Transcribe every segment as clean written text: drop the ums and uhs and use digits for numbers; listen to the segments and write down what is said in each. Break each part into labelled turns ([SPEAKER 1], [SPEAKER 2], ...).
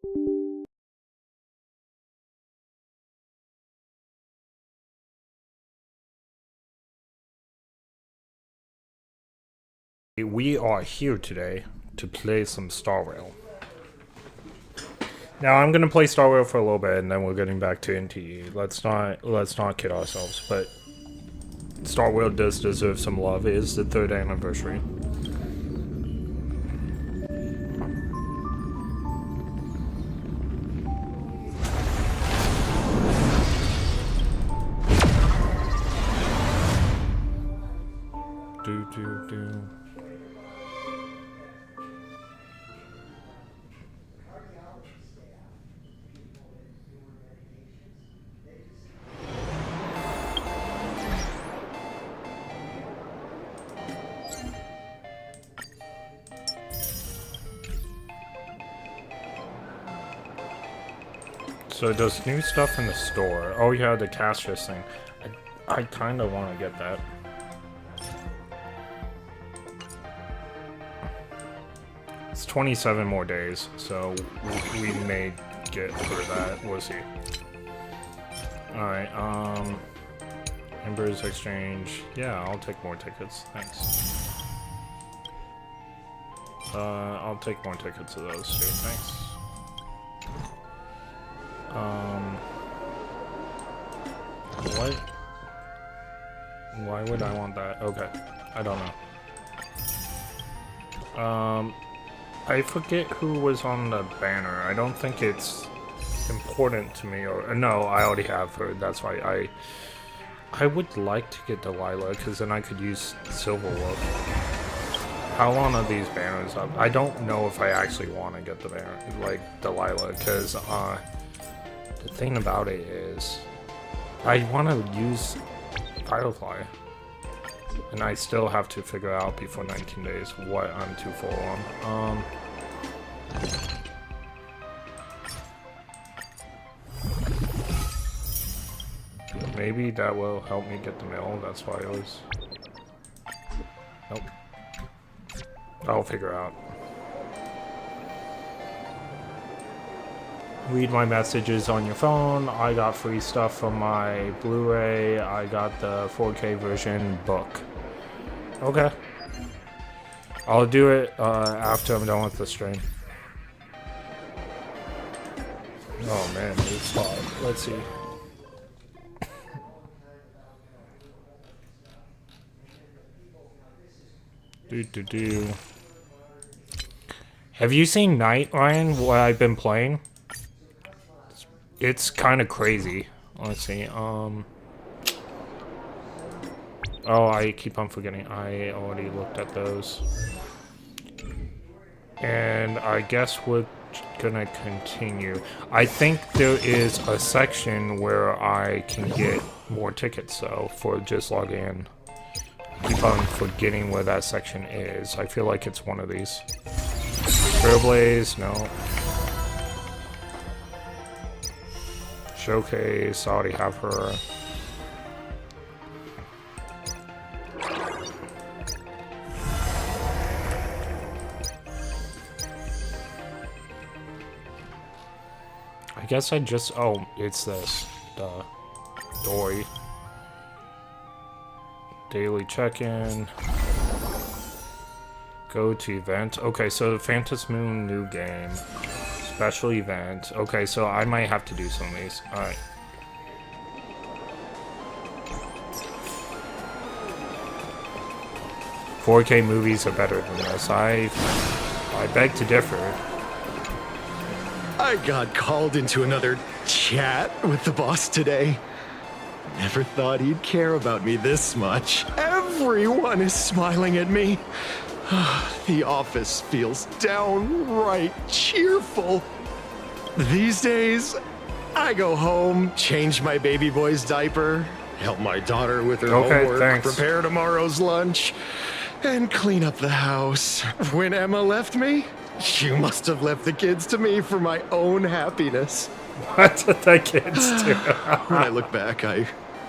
[SPEAKER 1] We are here today to play some Starrail. Now I'm gonna play Starrail for a little bit, and then we're getting back to NTE. Let's not kid ourselves, but Starrail does deserve some love. It is the 3rd anniversary. Do. So there's new stuff in the store. Oh yeah, the cash thing. I kind of want to get that. It's 27 more days, so we may get through that. We'll see. Alright, Embers Exchange. Yeah, I'll take more tickets. Thanks. I'll take more tickets of those too. Thanks. What? Why would I want that? Okay. I don't know. I forget who was on the banner. I don't think it's important to me, or no, I already have her. That's why I would like to get Delilah, because then I could use Silverwolf. How long are these banners up? I don't know if I actually want to get the banner, like Delilah, because the thing about it is I want to use Firefly, and I still have to figure out before 19 days what I'm too full on. Maybe that will help me get the mail. That's why I was. Nope. I'll figure out. Read my messages on your phone. I got free stuff from my Blu-ray. I got the 4K version book. Okay. I'll do it after I'm done with the stream. Oh man, it's hot. Let's see. Do. Have you seen Night, Ryan? What I've been playing? It's kind of crazy. Let's see. Oh, I keep on forgetting. I already looked at those. And I guess we're gonna continue. I think there is a section where I can get more tickets, though, for just logging in. Keep on forgetting where that section is. I feel like it's one of these. Trailblaze, no. Showcase, I already have her. I guess I just, oh, it's this. Duh. Dory. Daily check-in. Go to event. Okay, so the Phantom Moon new game. Special event. Okay, so I might have to do some of these. Alright. "4K movies are better than this." I beg to differ.
[SPEAKER 2] I got called into another chat with the boss today. Never thought he'd care about me this much. Everyone is smiling at me. The office feels downright cheerful. These days, I go home, change my baby boy's diaper, help my daughter with her homework, prepare tomorrow's lunch, and clean up the house. When Emma left me, you must have left the kids to me for my own happiness.
[SPEAKER 1] What did the kids do?
[SPEAKER 2] When I look back, I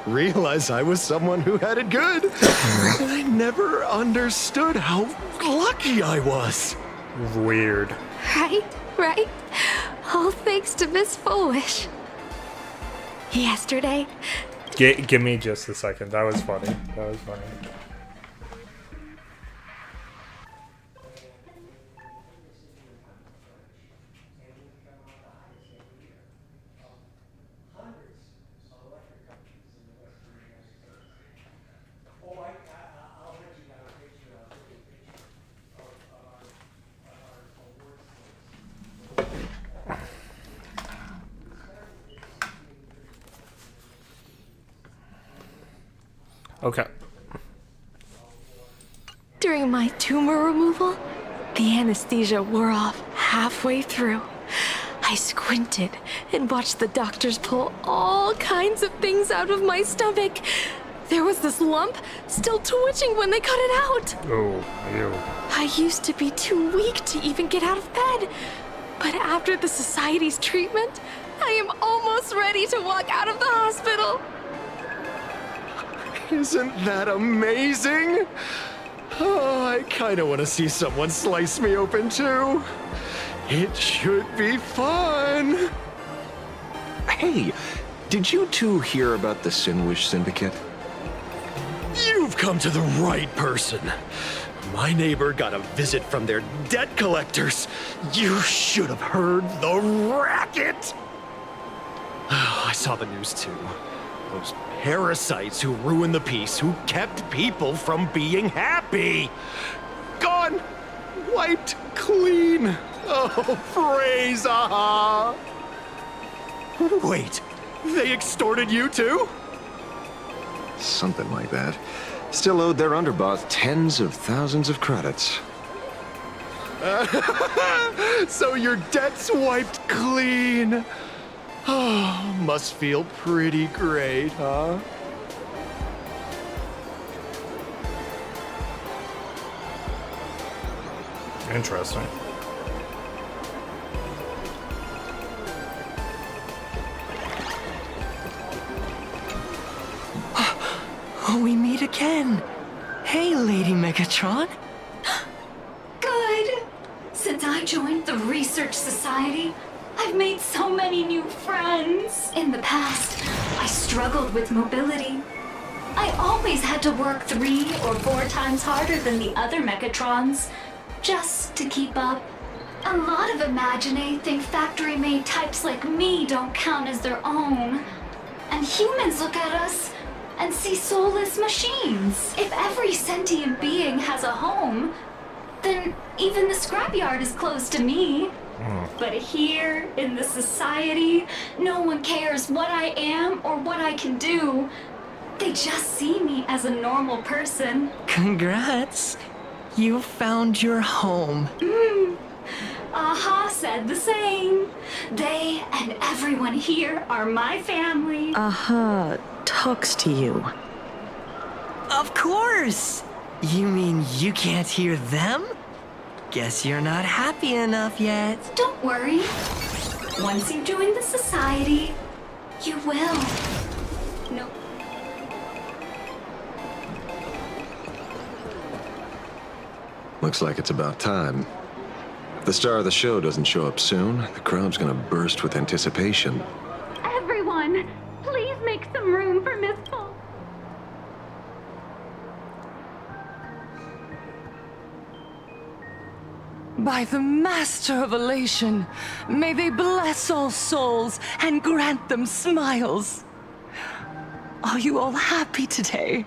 [SPEAKER 2] realize I was someone who had it good. And I never understood how lucky I was.
[SPEAKER 1] Weird.
[SPEAKER 3] Right? All thanks to Miss Foolish. Yesterday,
[SPEAKER 1] Give me just a second. That was funny. That was funny. Okay.
[SPEAKER 3] during my tumor removal, the anesthesia wore off halfway through. I squinted and watched the doctors pull all kinds of things out of my stomach. There was this lump still twitching when they cut it out.
[SPEAKER 1] Oh, ew.
[SPEAKER 3] I used to be too weak to even get out of bed. But after the society's treatment, I am almost ready to walk out of the hospital.
[SPEAKER 2] Isn't that amazing? Oh, I kind of want to see someone slice me open too. It should be fun.
[SPEAKER 4] Hey, did you two hear about the Sinwish Syndicate?
[SPEAKER 2] You've come to the right person. My neighbor got a visit from their debt collectors. You should have heard the racket. I saw the news too. Those parasites who ruined the peace, who kept people from being happy. Gone. Wiped clean. Oh, praise Aha. Wait, they extorted you too?
[SPEAKER 4] Something like that. Still owed their underboss tens of thousands of credits.
[SPEAKER 2] So your debt's wiped clean. Oh, must feel pretty great, huh?
[SPEAKER 1] Interesting.
[SPEAKER 5] We meet again. Hey, Lady Megatron.
[SPEAKER 6] Good. Since I joined the Research Society, I've made so many new friends. In the past, I struggled with mobility. I always had to work 3 or 4 times harder than the other Megatrons, just to keep up. A lot of Imagine think factory-made types like me don't count as their own. And humans look at us and see soulless machines. If every sentient being has a home, then even the scrapyard is closed to me. But here, in the society, no one cares what I am or what I can do. They just see me as a normal person.
[SPEAKER 5] Congrats. You found your home.
[SPEAKER 6] Aha said the same. They and everyone here are my family.
[SPEAKER 7] Aha talks to you.
[SPEAKER 5] Of course. You mean you can't hear them? Guess you're not happy enough yet.
[SPEAKER 6] Don't worry. Once you join the society, you will. No.
[SPEAKER 4] Looks like it's about time. If the star of the show doesn't show up soon, the crowd's gonna burst with anticipation.
[SPEAKER 6] Everyone, please make some room for Miss Full.
[SPEAKER 8] By the Master of Elation, may they bless all souls and grant them smiles. Are you all happy today?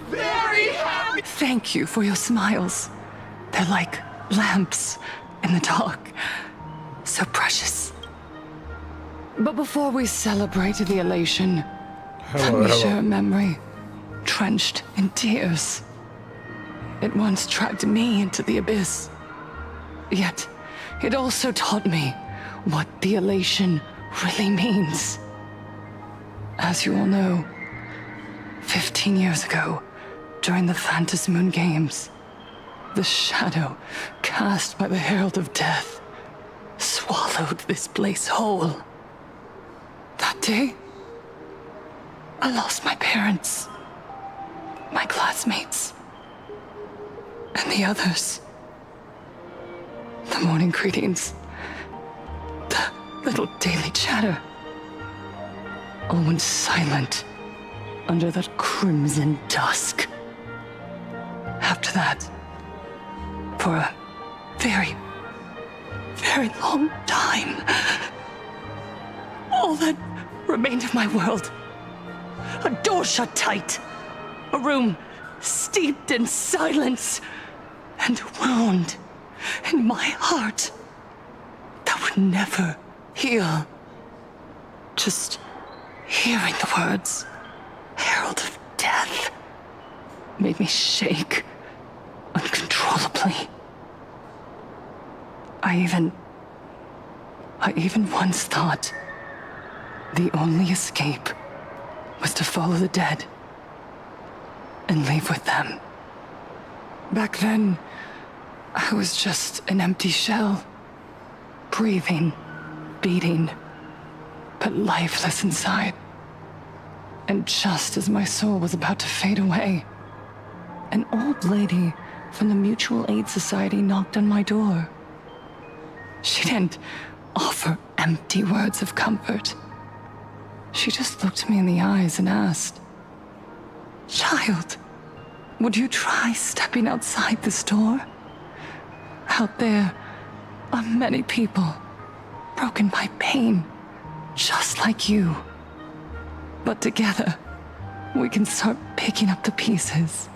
[SPEAKER 2] Very happy!
[SPEAKER 8] Thank you for your smiles. They're like lamps in the dark. So precious. But before we celebrate the elation, let me share a memory drenched in tears. It once dragged me into the abyss. Yet, it also taught me what the elation really means. As you all know, 15 years ago, during the Phantasmoon Games, the shadow cast by the Herald of Death swallowed this place whole. That day, I lost my parents, my classmates, and the others. The morning greetings, the little daily chatter. All went silent under that crimson dusk. After that, for a very, very long time, all that remained of my world, a door shut tight, a room steeped in silence, and a wound in my heart that would never heal. Just hearing the words, herald of death, made me shake uncontrollably. I even once thought the only escape was to follow the dead and leave with them. Back then, I was just an empty shell, breathing, beating, but lifeless inside. And just as my soul was about to fade away, an old lady from the Mutual Aid Society knocked on my door. She didn't offer empty words of comfort. She just looked me in the eyes and asked, "Child, would you try stepping outside this door? Out there are many people broken by pain, just like you. But together, we can start picking up the pieces,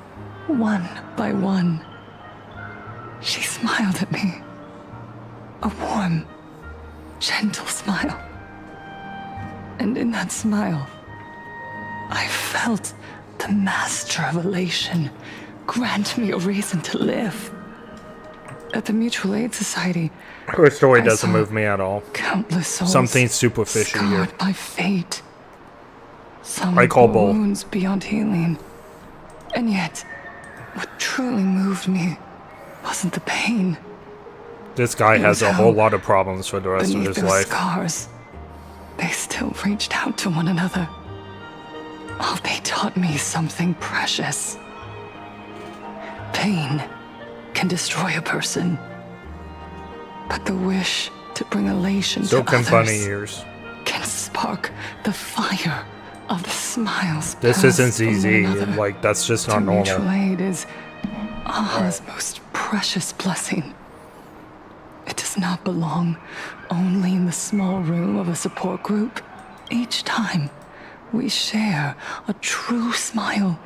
[SPEAKER 8] one by one." She smiled at me. A warm, gentle smile. And in that smile, I felt the master of elation grant me a reason to live. At the Mutual Aid Society,
[SPEAKER 1] Her story
[SPEAKER 8] I
[SPEAKER 1] doesn't
[SPEAKER 8] saw
[SPEAKER 1] move me at all.
[SPEAKER 8] countless souls
[SPEAKER 1] Something superficial here.
[SPEAKER 8] scarred by fate. Some
[SPEAKER 1] I call
[SPEAKER 8] bore
[SPEAKER 1] bull.
[SPEAKER 8] wounds beyond healing. And yet, what truly moved me wasn't the pain.
[SPEAKER 1] This guy has a whole lot of problems for the rest of
[SPEAKER 8] Beneath
[SPEAKER 1] his
[SPEAKER 8] those
[SPEAKER 1] life.
[SPEAKER 8] scars, they still reached out to one another. Oh, they taught me something precious. Pain can destroy a person, but the wish to bring elation
[SPEAKER 1] So
[SPEAKER 8] to
[SPEAKER 1] can bunny
[SPEAKER 8] others
[SPEAKER 1] ears.
[SPEAKER 8] can spark the fire of the smiles.
[SPEAKER 1] This
[SPEAKER 8] passed
[SPEAKER 1] isn't
[SPEAKER 8] from
[SPEAKER 1] easy.
[SPEAKER 8] one another.
[SPEAKER 1] Like, that's just not
[SPEAKER 8] To mutual
[SPEAKER 1] normal.
[SPEAKER 8] aid is Allah's most precious blessing. It does not belong only in the small room of a support group. Each time we share a true smile,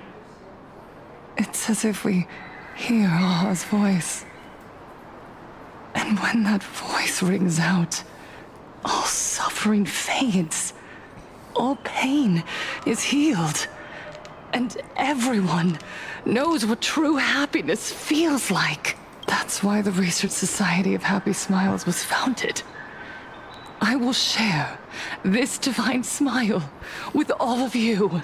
[SPEAKER 8] it's as if we hear Allah's voice. And when that voice rings out, all suffering fades, all pain is healed, and everyone knows what true happiness feels like. That's why the Research Society of Happy Smiles was founded. I will share this divine smile with all of you.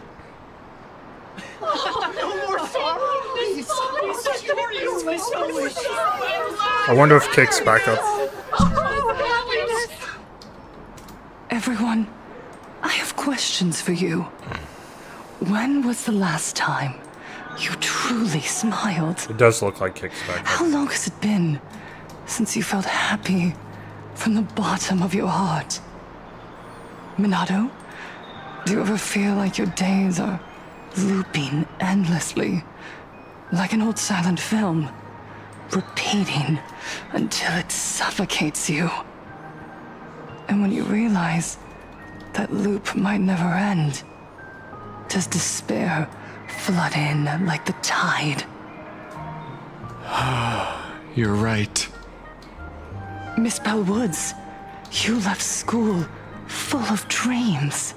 [SPEAKER 1] I wonder if Kick's back up.
[SPEAKER 8] Everyone, I have questions for you. When was the last time you truly smiled?
[SPEAKER 1] It does look like Kick's back
[SPEAKER 8] How
[SPEAKER 1] up.
[SPEAKER 8] long has it been since you felt happy from the bottom of your heart? Minato, do you ever feel like your days are looping endlessly, like an old silent film, repeating until it suffocates you? And when you realize that loop might never end, does despair flood in like the tide?
[SPEAKER 2] You're right.
[SPEAKER 8] Miss Bellwoods, you left school full of dreams,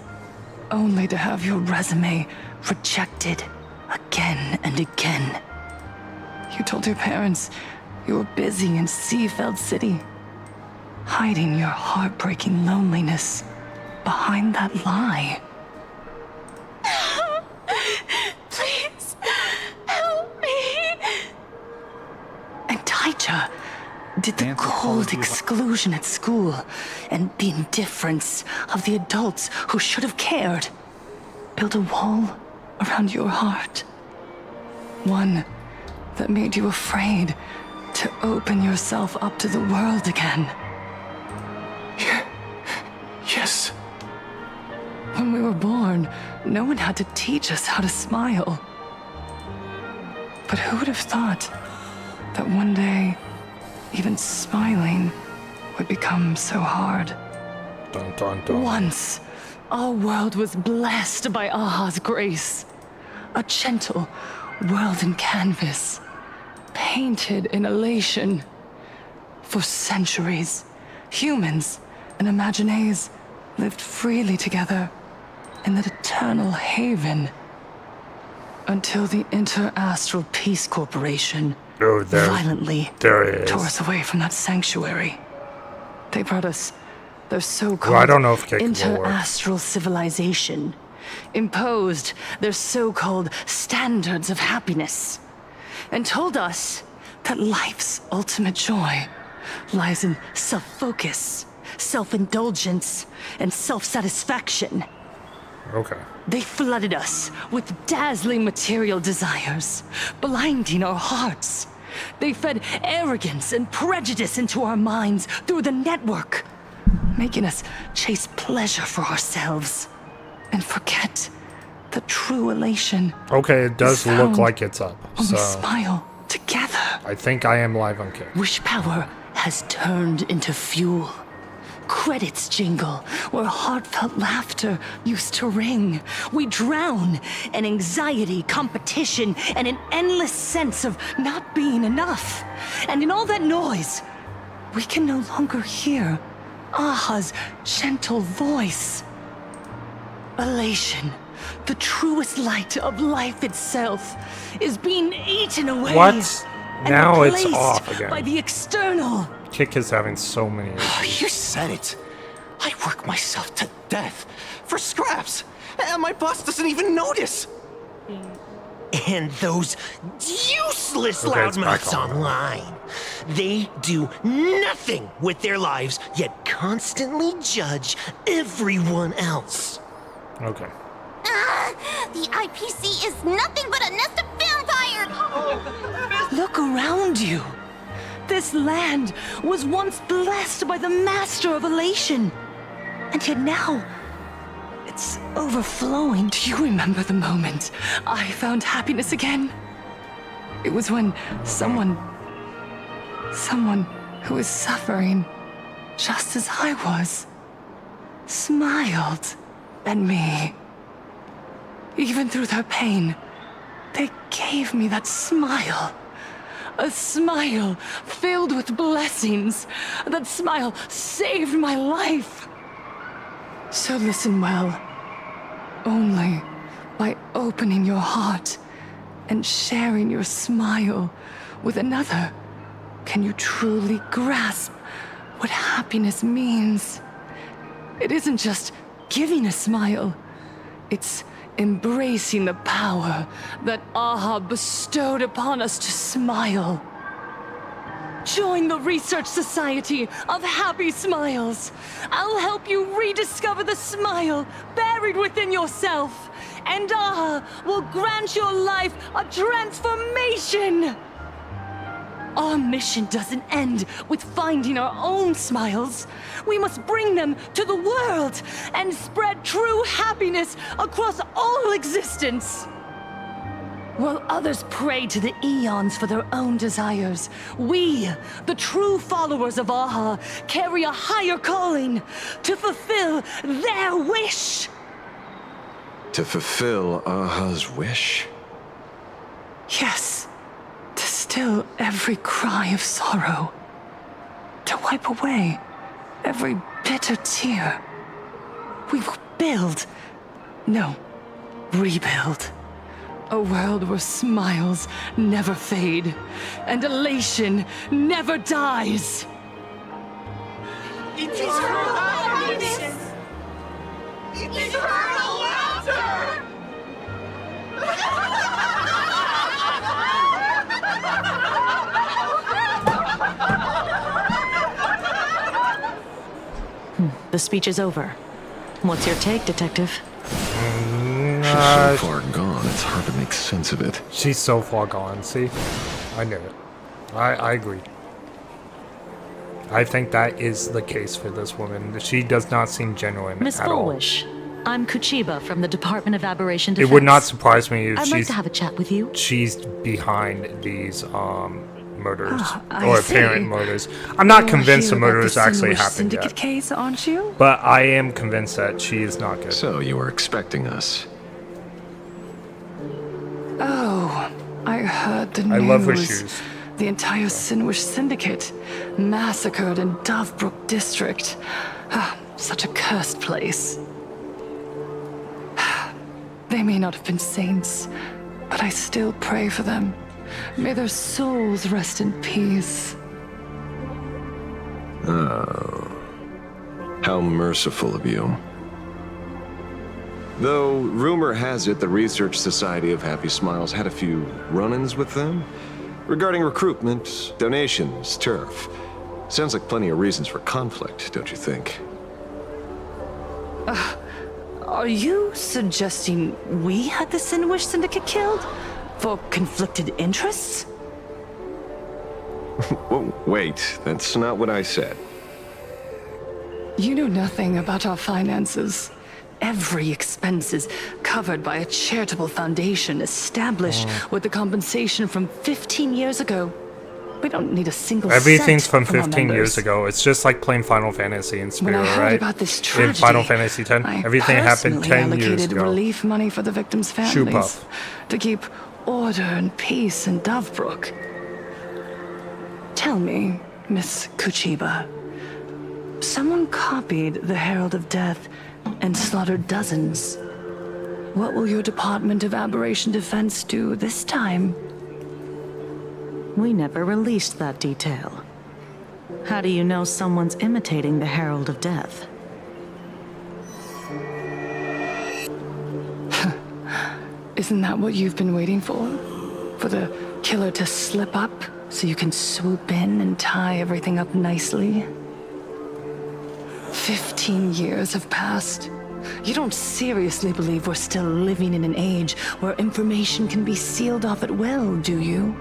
[SPEAKER 8] only to have your resume rejected again and again. You told your parents you were busy in Seafeld City, hiding your heartbreaking loneliness behind that lie.
[SPEAKER 3] Please, help me.
[SPEAKER 8] And Taija did the cold exclusion at school and the indifference of the adults who should have cared build a wall around your heart. One that made you afraid to open yourself up to the world again.
[SPEAKER 2] happiness.
[SPEAKER 8] When we were born, no one had to teach us how to smile. But who would have thought that one day, even smiling would become so hard?
[SPEAKER 1] Dun, dun, dun.
[SPEAKER 8] Once, our world was blessed by Aha's grace. A gentle world in canvas, painted in elation. For centuries, humans and Imaginaes lived freely together in that eternal haven. Until the Inter-Astral Peace Corporation
[SPEAKER 1] Oh,
[SPEAKER 8] violently
[SPEAKER 1] there it
[SPEAKER 8] tore
[SPEAKER 1] is.
[SPEAKER 8] us away from that sanctuary. They brought us their so-called
[SPEAKER 1] Well, I don't know if kick will work.
[SPEAKER 8] inter-astral civilization, imposed their so-called standards of happiness, and told us that life's ultimate joy lies in self-focus, self-indulgence, and self-satisfaction.
[SPEAKER 1] Okay.
[SPEAKER 8] They flooded us with dazzling material desires, blinding our hearts. They fed arrogance and prejudice into our minds through the network, making us chase pleasure for ourselves and forget the true elation.
[SPEAKER 1] Okay, it does
[SPEAKER 8] is
[SPEAKER 1] look
[SPEAKER 8] found
[SPEAKER 1] like it's up.
[SPEAKER 8] when
[SPEAKER 1] So
[SPEAKER 8] we smile together.
[SPEAKER 1] I think I am live on Kick.
[SPEAKER 8] Wish power has turned into fuel. Credits jingle where heartfelt laughter used to ring. We drown in anxiety, competition, and an endless sense of not being enough. And in all that noise, we can no longer hear Aha's gentle voice. Elation, the truest light of life itself, is being eaten away.
[SPEAKER 1] What?
[SPEAKER 8] And
[SPEAKER 1] Now it's
[SPEAKER 8] replaced
[SPEAKER 1] off again.
[SPEAKER 8] by the external.
[SPEAKER 1] Kick is having so many issues.
[SPEAKER 2] You said it. I work myself to death for scraps, and my boss doesn't even notice.
[SPEAKER 5] And those useless
[SPEAKER 1] Okay, it's back
[SPEAKER 5] loudmouths
[SPEAKER 1] on.
[SPEAKER 5] online. They do nothing with their lives, yet constantly judge everyone else.
[SPEAKER 1] Okay.
[SPEAKER 9] The IPC is nothing but a nest of vampires!
[SPEAKER 8] Look around you. This land was once blessed by the master of elation. And yet now, it's overflowing. Do you remember the moment I found happiness again? It was when someone who was suffering just as I was, smiled at me. Even through their pain, they gave me that smile. A smile filled with blessings. That smile saved my life. So listen well. Only by opening your heart and sharing your smile with another can you truly grasp what happiness means. It isn't just giving a smile. It's embracing the power that Aha bestowed upon us to smile. Join the Research Society of Happy Smiles. I'll help you rediscover the smile buried within yourself, and Aha will grant your life a transformation. Our mission doesn't end with finding our own smiles. We must bring them to the world and spread true happiness across all existence. While others pray to the eons for their own desires, we, the true followers of Aha, carry a higher calling to fulfill their wish.
[SPEAKER 4] To fulfill Aha's wish?
[SPEAKER 8] Yes. To still every cry of sorrow. To wipe away every bitter tear. We will build, no, rebuild. A world where smiles never fade and elation never dies.
[SPEAKER 9] Eternal happiness! Eternal laughter!
[SPEAKER 7] The speech is over. What's your take, Detective?
[SPEAKER 4] She's so far gone, it's hard to make sense of it.
[SPEAKER 1] She's so far gone. See? I knew it. I agree. I think that is the case for this woman. She does not seem genuine
[SPEAKER 7] Miss
[SPEAKER 1] at all.
[SPEAKER 7] Bullwish, I'm Kuchiba from the Department of Aberration Defense.
[SPEAKER 1] It would not surprise me if
[SPEAKER 7] I'd like to have a chat with you.
[SPEAKER 1] she's behind these murders
[SPEAKER 8] I
[SPEAKER 1] or
[SPEAKER 8] see.
[SPEAKER 1] apparent murders. I'm not
[SPEAKER 8] You're
[SPEAKER 1] convinced the
[SPEAKER 8] here about
[SPEAKER 1] murders actually
[SPEAKER 8] Sinwish
[SPEAKER 1] happened
[SPEAKER 8] Syndicate
[SPEAKER 1] yet,
[SPEAKER 8] case, aren't you?
[SPEAKER 1] but I am convinced that she is not good.
[SPEAKER 4] So you were expecting us.
[SPEAKER 8] Oh, I heard the news.
[SPEAKER 1] I love her shoes.
[SPEAKER 8] The entire Sinwish Syndicate massacred in Dovebrook District. Ah, such a cursed place. They may not have been saints, but I still pray for them. May their souls rest in peace.
[SPEAKER 4] Oh. How merciful of you. Though, rumor has it the Research Society of Happy Smiles had a few run-ins with them regarding recruitment, donations, turf. Sounds like plenty of reasons for conflict, don't you think?
[SPEAKER 8] Are you suggesting we had the Sinwish Syndicate killed? For conflicted interests?
[SPEAKER 4] Whoa, wait, that's not what I said.
[SPEAKER 8] You know nothing about our finances. Every expense is covered by a charitable foundation established with the compensation from 15 years ago. We don't need a single
[SPEAKER 1] Everything's
[SPEAKER 8] cent
[SPEAKER 1] from
[SPEAKER 8] our
[SPEAKER 1] 15 years
[SPEAKER 8] members.
[SPEAKER 1] ago. It's just like playing Final Fantasy in
[SPEAKER 8] When I
[SPEAKER 1] Spirit,
[SPEAKER 8] heard
[SPEAKER 1] right?
[SPEAKER 8] about this
[SPEAKER 1] In
[SPEAKER 8] tragedy,
[SPEAKER 1] Final Fantasy X,
[SPEAKER 8] I
[SPEAKER 1] everything happened
[SPEAKER 8] personally
[SPEAKER 1] 10 years
[SPEAKER 8] allocated
[SPEAKER 1] ago.
[SPEAKER 8] relief money for the victims'
[SPEAKER 1] Shoe
[SPEAKER 8] families
[SPEAKER 1] puff.
[SPEAKER 8] to keep order and peace in Dovebrook. Tell me, Miss Kuchiba, someone copied the Herald of Death and slaughtered dozens. What will your Department of Aberration Defense do this time?
[SPEAKER 7] We never released that detail. How do you know someone's imitating the Herald of Death?
[SPEAKER 8] Isn't that what you've been waiting for? For the killer to slip up so you can swoop in and tie everything up nicely? 15 years have passed. You don't seriously believe we're still living in an age where information can be sealed off at will, do you?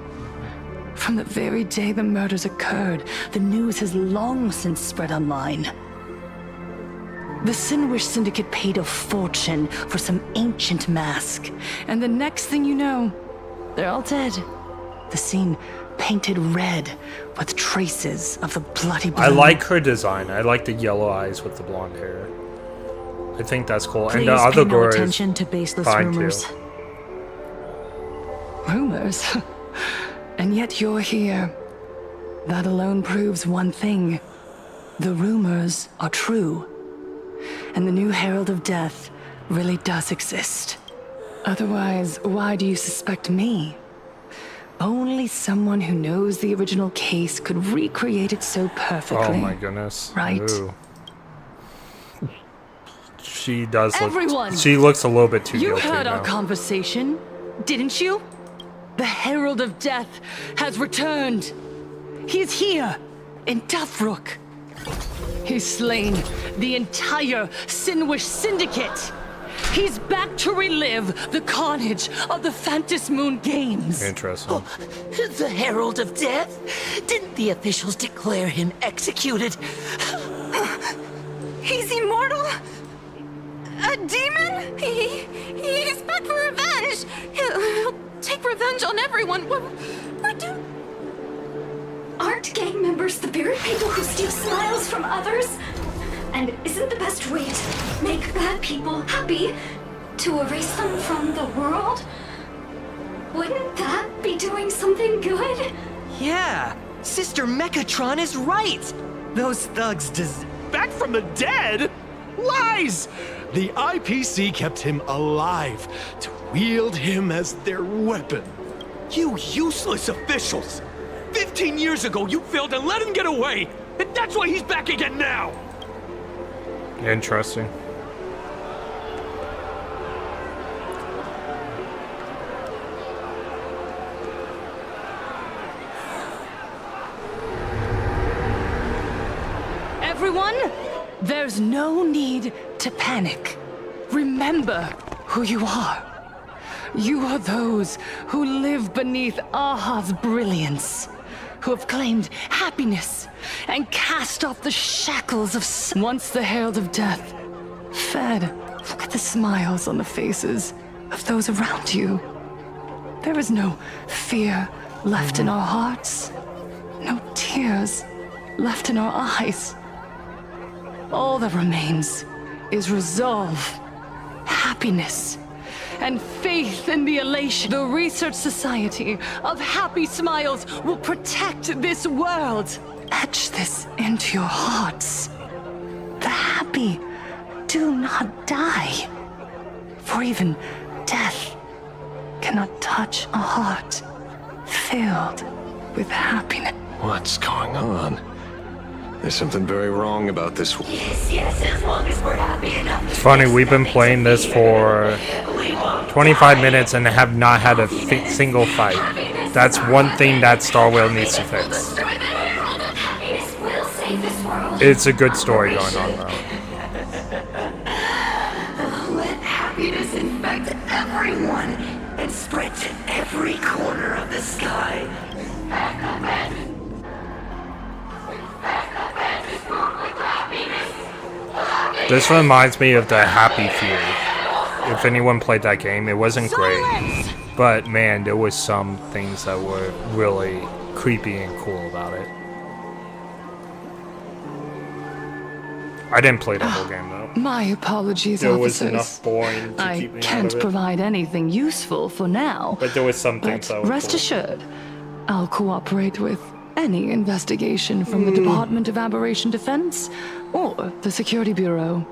[SPEAKER 8] From the very day the murders occurred, the news has long since spread online. The Sinwish Syndicate paid a fortune for some ancient mask, and the next thing you know, they're all dead. The scene painted red with traces of the bloody blood.
[SPEAKER 1] I like her design. I like the yellow eyes with the blonde hair. I think that's cool.
[SPEAKER 7] Please
[SPEAKER 1] And the other
[SPEAKER 7] pay no
[SPEAKER 1] gore is
[SPEAKER 7] attention to baseless
[SPEAKER 1] fine
[SPEAKER 7] rumors.
[SPEAKER 1] too.
[SPEAKER 8] Rumors? And yet you're here. That alone proves one thing. The rumors are true. And the new Herald of Death really does exist. Otherwise, why do you suspect me? Only someone who knows the original case could recreate it so perfectly.
[SPEAKER 1] Oh my goodness.
[SPEAKER 8] Right?
[SPEAKER 1] Ooh. She does look.
[SPEAKER 8] Everyone!
[SPEAKER 1] She looks a little bit too
[SPEAKER 8] You
[SPEAKER 1] guilty
[SPEAKER 8] heard
[SPEAKER 1] now.
[SPEAKER 8] our conversation, didn't you? The Herald of Death has returned. He's here, in Dovebrook. He's slain the entire Sinwish Syndicate. He's back to relive the carnage of the Phantom Moon Games.
[SPEAKER 1] Interesting.
[SPEAKER 5] The Herald of Death? Didn't the officials declare him executed?
[SPEAKER 9] He's immortal? A demon? He's back for revenge. He'll take revenge on everyone. What do...
[SPEAKER 6] Aren't gang members the very people who steal smiles from others? And isn't the best way to make bad people happy to erase them from the world? Wouldn't that be doing something good?
[SPEAKER 5] Yeah, Sister Mechatron is right. Those thugs
[SPEAKER 2] Back from the dead? Lies! The IPC kept him alive to wield him as their weapon.
[SPEAKER 10] You useless officials! 15 years ago, you failed to let him get away! And that's why he's back again now!
[SPEAKER 1] Interesting.
[SPEAKER 8] Everyone, there's no need to panic. Remember who you are. You are those who live beneath Aha's brilliance, who have claimed happiness and cast off the shackles of once the herald of death. Fed, look at the smiles on the faces of those around you. There is no fear left in our hearts, no tears left in our eyes. All that remains is resolve, happiness, and faith in the elation. The Research Society of Happy Smiles will protect this world. Etch this into your hearts. The happy do not die, for even death cannot touch a heart filled with happiness.
[SPEAKER 4] What's going on? There's something very wrong about this.
[SPEAKER 6] Yes, as long as we're happy enough.
[SPEAKER 1] It's funny, we've been playing this for 25 minutes and have not had a single fight. That's one thing that Starrail needs to fix. It's a good story going on, though.
[SPEAKER 6] Let happiness infect everyone and spread to every corner of the sky.
[SPEAKER 1] This reminds me of the Happy Few. If anyone played that game, it wasn't great. But man, there was some things that were really creepy and cool about it. I didn't play the whole game though.
[SPEAKER 8] My apologies,
[SPEAKER 1] There was
[SPEAKER 8] officers.
[SPEAKER 1] enough boring to
[SPEAKER 8] I
[SPEAKER 1] keep me out
[SPEAKER 8] can't
[SPEAKER 1] of it.
[SPEAKER 8] provide anything useful for now.
[SPEAKER 1] But there was some things
[SPEAKER 8] But
[SPEAKER 1] that were
[SPEAKER 8] rest
[SPEAKER 1] cool.
[SPEAKER 8] assured, I'll cooperate with any investigation from the Department of Aberration Defense or the Security Bureau.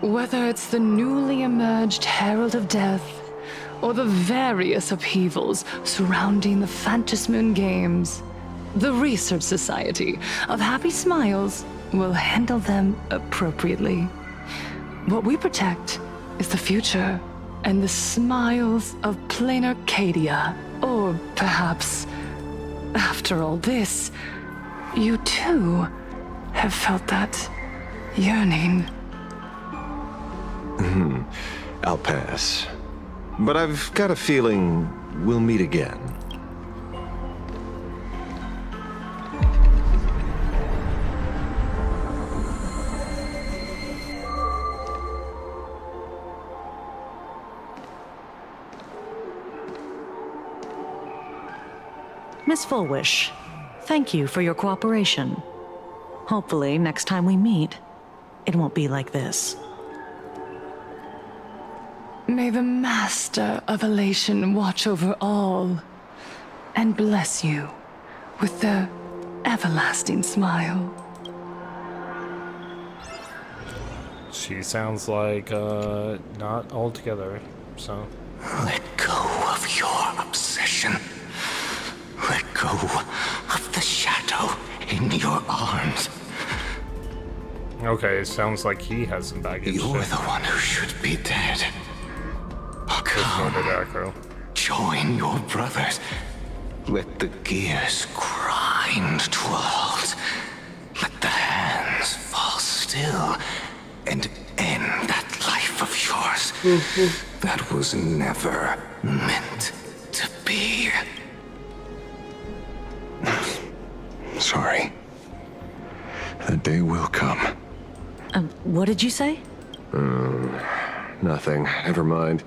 [SPEAKER 8] Whether it's the newly emerged Herald of Death or the various upheavals surrounding the Phantasmoon Games, the Research Society of Happy Smiles will handle them appropriately. What we protect is the future and the smiles of plain Arcadia. Or perhaps, after all this, you too have felt that yearning.
[SPEAKER 4] I'll pass. But I've got a feeling we'll meet again.
[SPEAKER 7] Miss Fullwish, thank you for your cooperation. Hopefully, next time we meet, it won't be like this.
[SPEAKER 8] May the Master of Elation watch over all and bless you with the everlasting smile.
[SPEAKER 1] She sounds like, not all together, so.
[SPEAKER 11] Let go of your obsession. Let go of the shadow in your arms.
[SPEAKER 1] Okay, it sounds like he has some baggage.
[SPEAKER 11] You're the one who should be dead. Come, join your brothers. Let the gears grind to a halt. Let the hands fall still and end that life of yours. That was never meant to be.
[SPEAKER 4] Sorry. That day will come.
[SPEAKER 7] What did you say?
[SPEAKER 4] Nothing. Never mind.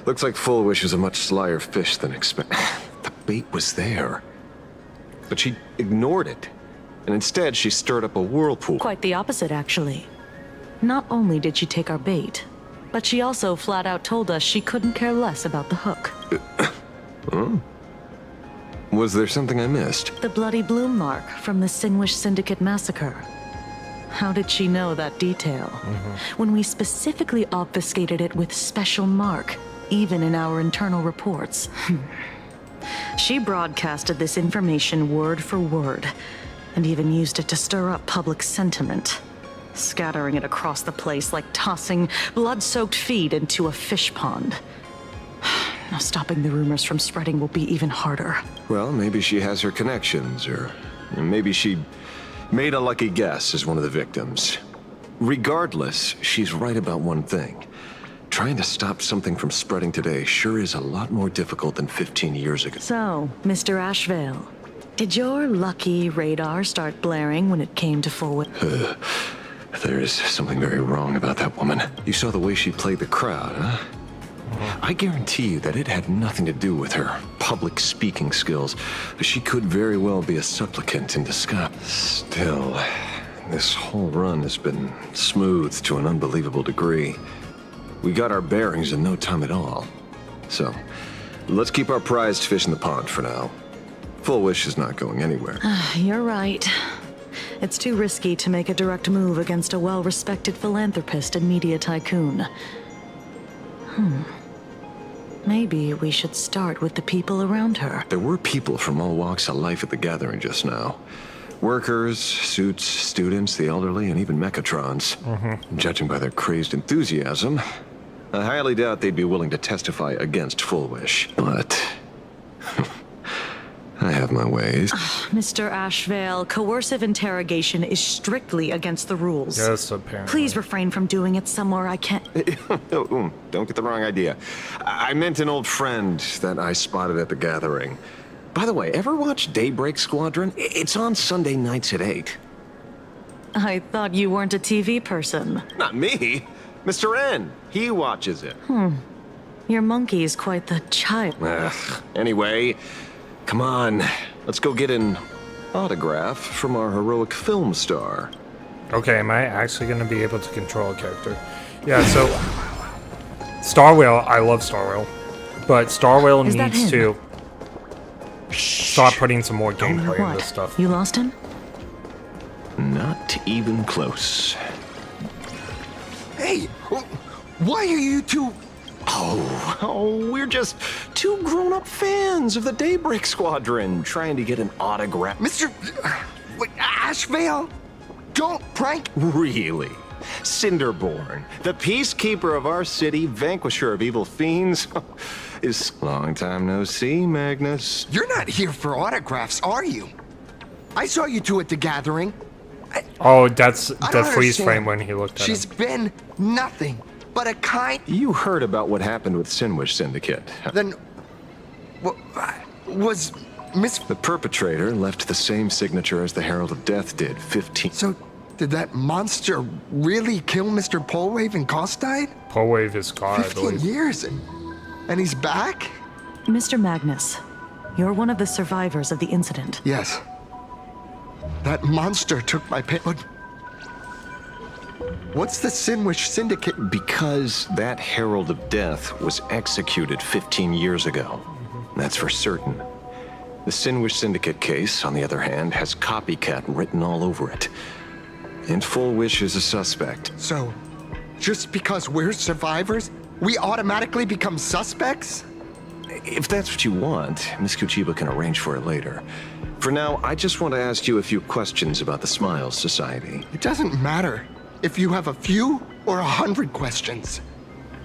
[SPEAKER 4] Looks like Fullwish is a much slyer fish than expected. The bait was there. But she ignored it. And instead, she stirred up a whirlpool.
[SPEAKER 7] Quite the opposite, actually. Not only did she take our bait, but she also flat out told us she couldn't care less about the hook.
[SPEAKER 4] Oh? Was there something I missed?
[SPEAKER 7] The bloody bloom mark from the Singwish Syndicate massacre. How did she know that detail? When we specifically obfuscated it with special mark, even in our internal reports. She broadcasted this information word for word, and even used it to stir up public sentiment, scattering it across the place like tossing blood-soaked feed into a fish pond. Now stopping the rumors from spreading will be even harder.
[SPEAKER 4] Well, maybe she has her connections, or maybe she made a lucky guess as one of the victims. Regardless, she's right about one thing. Trying to stop something from spreading today sure is a lot more difficult than 15 years ago.
[SPEAKER 7] So, Mr. Ashvale, Did your lucky radar start blaring when it came to full...
[SPEAKER 4] There is something very wrong about that woman. You saw the way she played the crowd, huh? I guarantee you that it had nothing to do with her public speaking skills. She could very well be a supplicant in disguise. Still, this whole run has been smoothed to an unbelievable degree. We got our bearings in no time at all. So, let's keep our prized fish in the pond for now. Full Wish is not going anywhere.
[SPEAKER 7] You're right. It's too risky to make a direct move against a well-respected philanthropist and media tycoon. Maybe we should start with the people around her.
[SPEAKER 4] There were people from all walks of life at the gathering just now. Workers, suits, students, the elderly, and even mechatrons. Judging by their crazed enthusiasm, I highly doubt they'd be willing to testify against Full Wish. But I have my ways.
[SPEAKER 7] Mr. Ashvale, coercive interrogation is strictly against the rules.
[SPEAKER 1] Yes, apparently.
[SPEAKER 7] Please refrain from doing it somewhere I can't...
[SPEAKER 4] Don't get the wrong idea. I meant an old friend that I spotted at the gathering. By the way, ever watch Daybreak Squadron? It's on Sunday nights at 8.
[SPEAKER 7] I thought you weren't a TV person.
[SPEAKER 4] Not me. Mr. N. He watches it.
[SPEAKER 7] Your monkey is quite the child.
[SPEAKER 4] Anyway, come on. Let's go get an autograph from our heroic film star.
[SPEAKER 1] Okay, am I actually going to be able to control a character? Yeah, so... Starrail, I love Starrail. But Starrail needs to start putting some more gameplay in this stuff.
[SPEAKER 7] You lost him?
[SPEAKER 4] Not even close.
[SPEAKER 2] Hey, why are you two...
[SPEAKER 4] Oh, we're just two grown-up fans of the Daybreak Squadron trying to get an autograph.
[SPEAKER 2] Mr. Ashvale? Don't prank...
[SPEAKER 4] Really? Cinderborn, the peacekeeper of our city, vanquisher of evil fiends, is long time no see, Magnus.
[SPEAKER 2] You're not here for autographs, are you? I saw you two at the gathering.
[SPEAKER 1] Oh, that's the freeze frame when he looked at
[SPEAKER 2] She's
[SPEAKER 1] him.
[SPEAKER 2] been nothing but a kind...
[SPEAKER 4] You heard about what happened with Sinwish Syndicate.
[SPEAKER 2] Then... was Miss...
[SPEAKER 4] The perpetrator left the same signature as the Herald of Death did 15...
[SPEAKER 2] So, did that monster really kill Mr. Polwave and Costide?
[SPEAKER 1] Polwave is God, I
[SPEAKER 2] 15
[SPEAKER 1] believe.
[SPEAKER 2] years and he's back?
[SPEAKER 7] Mr. Magnus, you're one of the survivors of the incident.
[SPEAKER 2] Yes. That monster took my pet, but... What's the Sinwish Syndicate?
[SPEAKER 4] Because that Herald of Death was executed 15 years ago. That's for certain. The Sinwish Syndicate case, on the other hand, has copycat written all over it. And Full Wish is a suspect.
[SPEAKER 2] So, just because we're survivors, we automatically become suspects?
[SPEAKER 4] If that's what you want, Miss Kuchiba can arrange for it later. For now, I just want to ask you a few questions about the Smiles Society.
[SPEAKER 2] It doesn't matter if you have a few or 100 questions.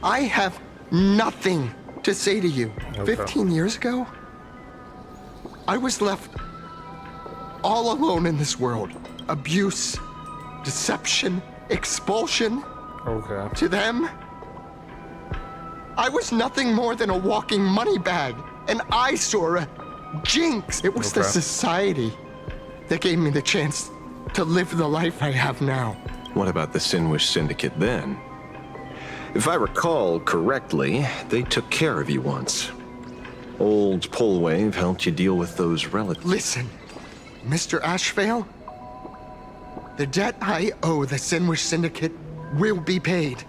[SPEAKER 2] I have nothing to say to you.
[SPEAKER 1] Okay.
[SPEAKER 2] 15 years ago, I was left all alone in this world. Abuse, deception, expulsion.
[SPEAKER 1] Okay.
[SPEAKER 2] To them, I was nothing more than a walking money bag, an eyesore, a jinx. It was the society that gave me the chance to live the life I have now.
[SPEAKER 4] What about the Sinwish Syndicate then? If I recall correctly, they took care of you once. Old Polwave helped you deal with those relatives.
[SPEAKER 2] Listen, Mr. Ashvale, the debt I owe the Sinwish Syndicate will be paid.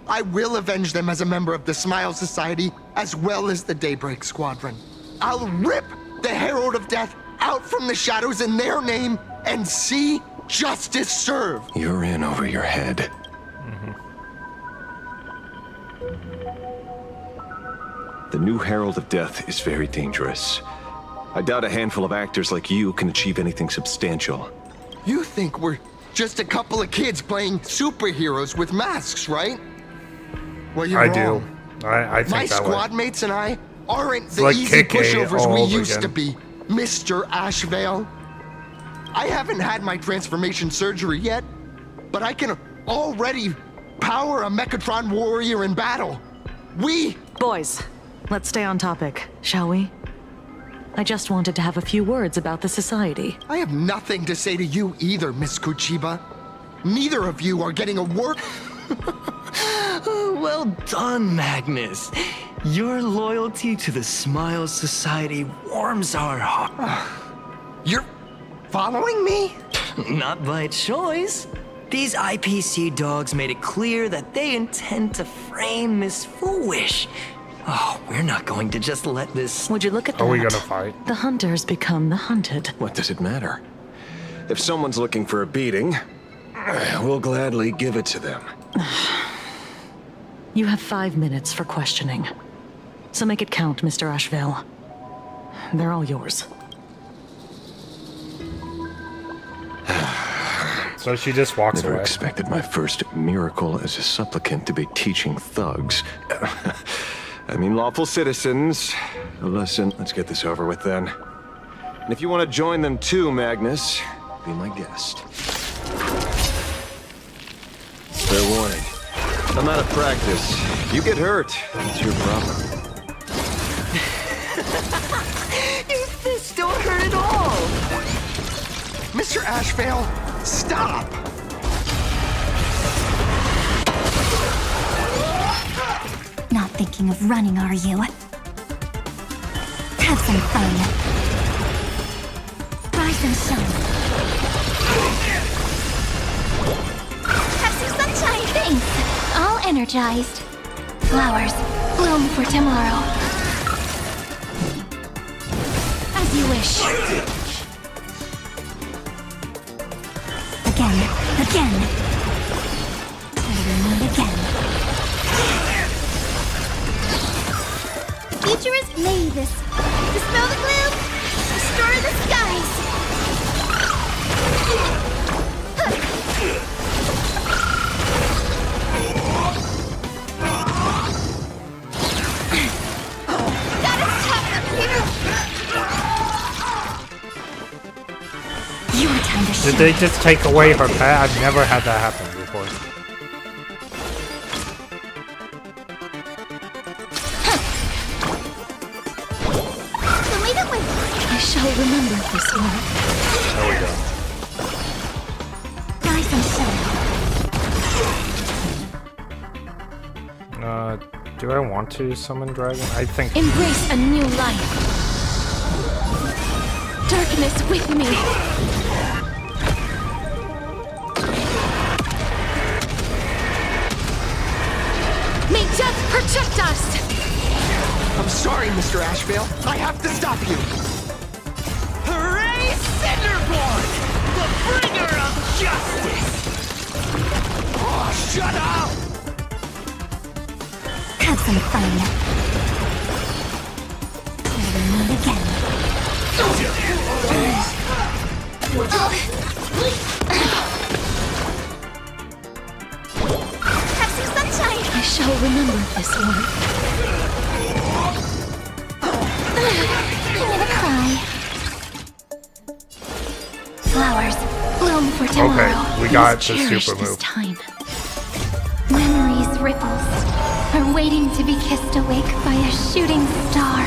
[SPEAKER 2] I will avenge them as a member of the Smile Society, as well as the Daybreak Squadron. I'll rip the Herald of Death out from the shadows in their name and see justice served.
[SPEAKER 4] You're in over your head. The new Herald of Death is very dangerous. I doubt a handful of actors like you can achieve anything substantial.
[SPEAKER 2] You think we're just a couple of kids playing superheroes with masks, right? Well, you're wrong.
[SPEAKER 1] I think
[SPEAKER 2] My
[SPEAKER 1] that
[SPEAKER 2] squad
[SPEAKER 1] way.
[SPEAKER 2] mates and I aren't the
[SPEAKER 1] like
[SPEAKER 2] easy
[SPEAKER 1] Kick-A
[SPEAKER 2] pushovers
[SPEAKER 1] all
[SPEAKER 2] we
[SPEAKER 1] over
[SPEAKER 2] used to
[SPEAKER 1] again.
[SPEAKER 2] be, Mr. Ashvale. I haven't had my transformation surgery yet, but I can already power a Mechatron warrior in battle.
[SPEAKER 7] Boys, let's stay on topic, shall we? I just wanted to have a few words about the society.
[SPEAKER 12] I have nothing to say to you either, Miss Kuchiba. Neither of you are getting a word.
[SPEAKER 5] Well done, Magnus. Your loyalty to the Smiles Society warms our heart.
[SPEAKER 12] You're following me?
[SPEAKER 5] Not by choice. These IPC dogs made it clear that they intend to frame Miss Foolish. Oh, we're not going to just let this...
[SPEAKER 7] Would you look at that?
[SPEAKER 1] Are we gonna fight?
[SPEAKER 7] The hunters become the hunted.
[SPEAKER 4] What does it matter? If someone's looking for a beating, we'll gladly give it to them.
[SPEAKER 7] You have 5 minutes for questioning. So make it count, Mr. Ashvale. They're all yours.
[SPEAKER 1] So she just walks
[SPEAKER 4] Never
[SPEAKER 1] away.
[SPEAKER 4] expected my first miracle as a supplicant to be teaching thugs. I mean, lawful citizens. Listen, let's get this over with then. And if you want to join them too, Magnus, be my guest. Fair warning. I'm out of practice. If you get hurt, it's your problem.
[SPEAKER 5] Your fists don't hurt at all!
[SPEAKER 12] Mr. Ashvale, stop!
[SPEAKER 6] Not thinking of running, are you? Have some fun. Rise and shine. Have some sunshine! Thanks! All energized. Flowers bloom for tomorrow. As you wish. Again. Till we meet again. The future is made this. Dispel the gloom. Restore the skies. Gotta stop them here. Your time to shine.
[SPEAKER 1] Did they just take away her pet? I've never had that happen before.
[SPEAKER 6] I shall remember this one.
[SPEAKER 1] There we
[SPEAKER 6] Rise and shine.
[SPEAKER 1] go. Do I want to summon dragon? I think.
[SPEAKER 3] Embrace a new life. Darkness with me. May death protect us!
[SPEAKER 12] I'm sorry, Mr. Ashvale. I have to stop you.
[SPEAKER 5] Hooray, Cinderborn! The bringer of justice! Oh, shut up!
[SPEAKER 6] Have some fun. Till we meet again. Have some sunshine.
[SPEAKER 3] I shall remember this one.
[SPEAKER 6] I'm gonna cry. Flowers bloom for tomorrow.
[SPEAKER 1] Okay, we got the
[SPEAKER 3] Cherish
[SPEAKER 1] super
[SPEAKER 3] this
[SPEAKER 1] move.
[SPEAKER 3] time.
[SPEAKER 6] Memories ripples are waiting to be kissed awake by a shooting star.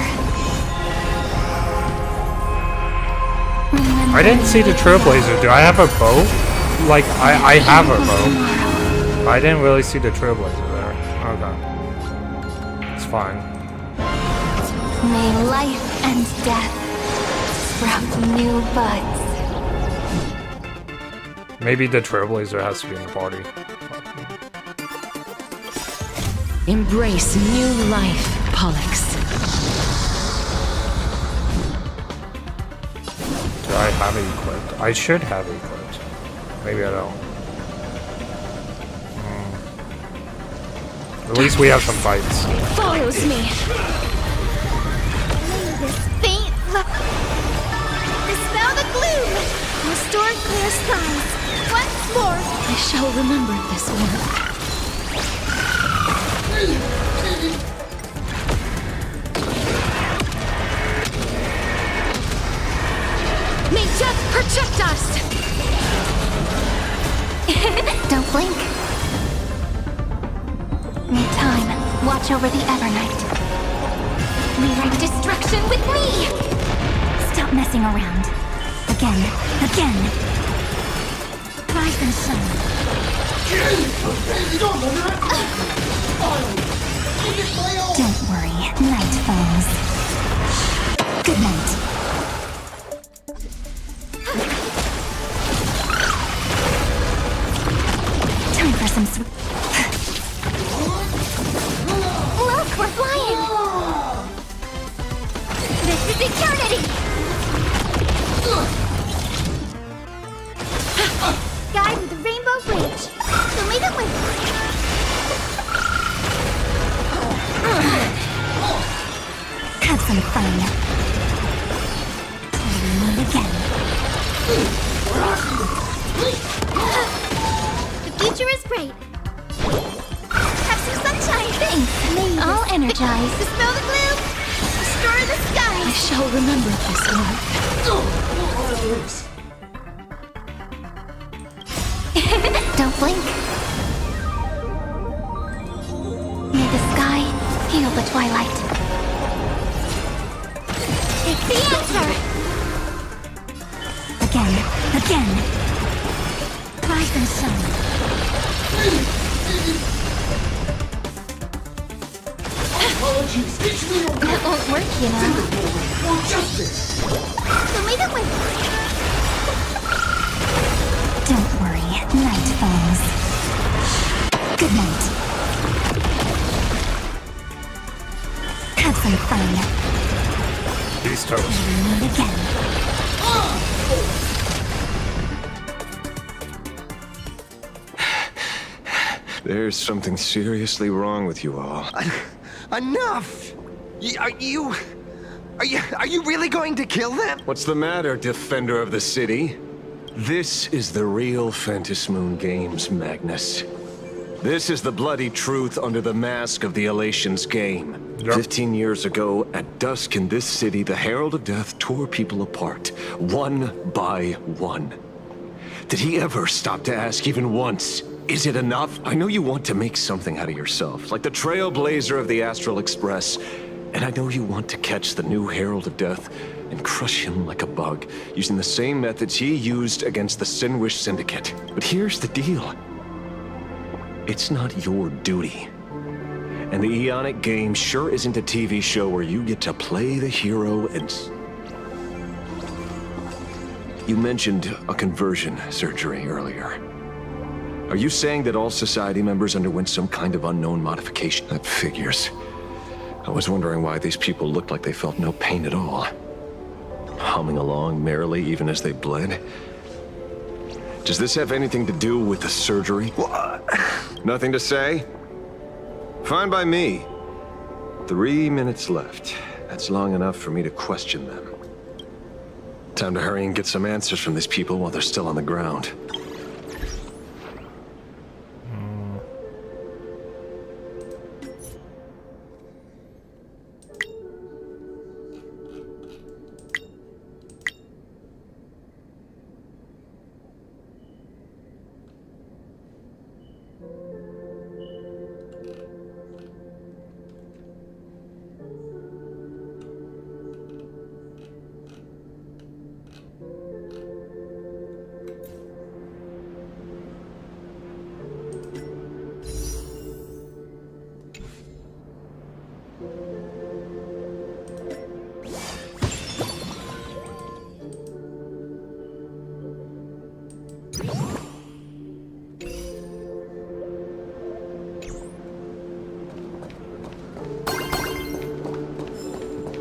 [SPEAKER 1] I didn't see the Trailblazer. Do I have a bow? Like, I have a bow. But I didn't really see the Trailblazer there. Okay. It's fine.
[SPEAKER 6] May life and death sprout new buds.
[SPEAKER 1] Maybe the Trailblazer has to be in the party.
[SPEAKER 3] Embrace new life, Pollux.
[SPEAKER 1] Do I have it equipped? I should have it equipped. Maybe I don't. At least we have some fights.
[SPEAKER 3] Follows me.
[SPEAKER 6] This faint dispel the gloom. Restore clear skies. Once more.
[SPEAKER 3] I shall remember this one. May death protect us!
[SPEAKER 6] Don't blink. May time watch over the Evernight. Rewrite destruction with me! Stop messing around. Again. Rise and shine. Don't worry, night falls. Good night. Time for some Look, we're flying! This is eternity! Guide with the rainbow bridge. Show me the way. Have some fun. Till we meet again. The future is bright. Have some sunshine. Thanks. All energized. Dispel the gloom. Restore the sky.
[SPEAKER 3] I shall remember this one.
[SPEAKER 6] Don't blink. May the sky heal the twilight. It's the answer! Again. Rise and shine. That won't work, you know. Show me the way. Don't worry, night falls. Good night. Have some fun.
[SPEAKER 1] These toes.
[SPEAKER 6] Till we meet again.
[SPEAKER 4] There's something seriously wrong with you all.
[SPEAKER 2] Enough! Are you really going to kill them?
[SPEAKER 4] What's the matter, defender of the city? This is the real Phantasmoon Games, Magnus. This is the bloody truth under the mask of the Elations game.
[SPEAKER 1] Yep.
[SPEAKER 4] 15 years ago, at dusk in this city, the Herald of Death tore people apart, one by one. Did he ever stop to ask even once, is it enough? I know you want to make something out of yourself, like the Trailblazer of the Astral Express, and I know you want to catch the new Herald of Death and crush him like a bug, using the same methods he used against the Sinwish Syndicate. But here's the deal. It's not your duty. And the Aeonic game sure isn't a TV show where you get to play the hero and... You mentioned a conversion surgery earlier. Are you saying that all Society members underwent some kind of unknown modification? That figures. I was wondering why these people looked like they felt no pain at all. Humming along merrily even as they bled. Does this have anything to do with the surgery? Nothing to say? Fine by me. 3 minutes left. That's long enough for me to question them. Time to hurry and get some answers from these people while they're still on the ground.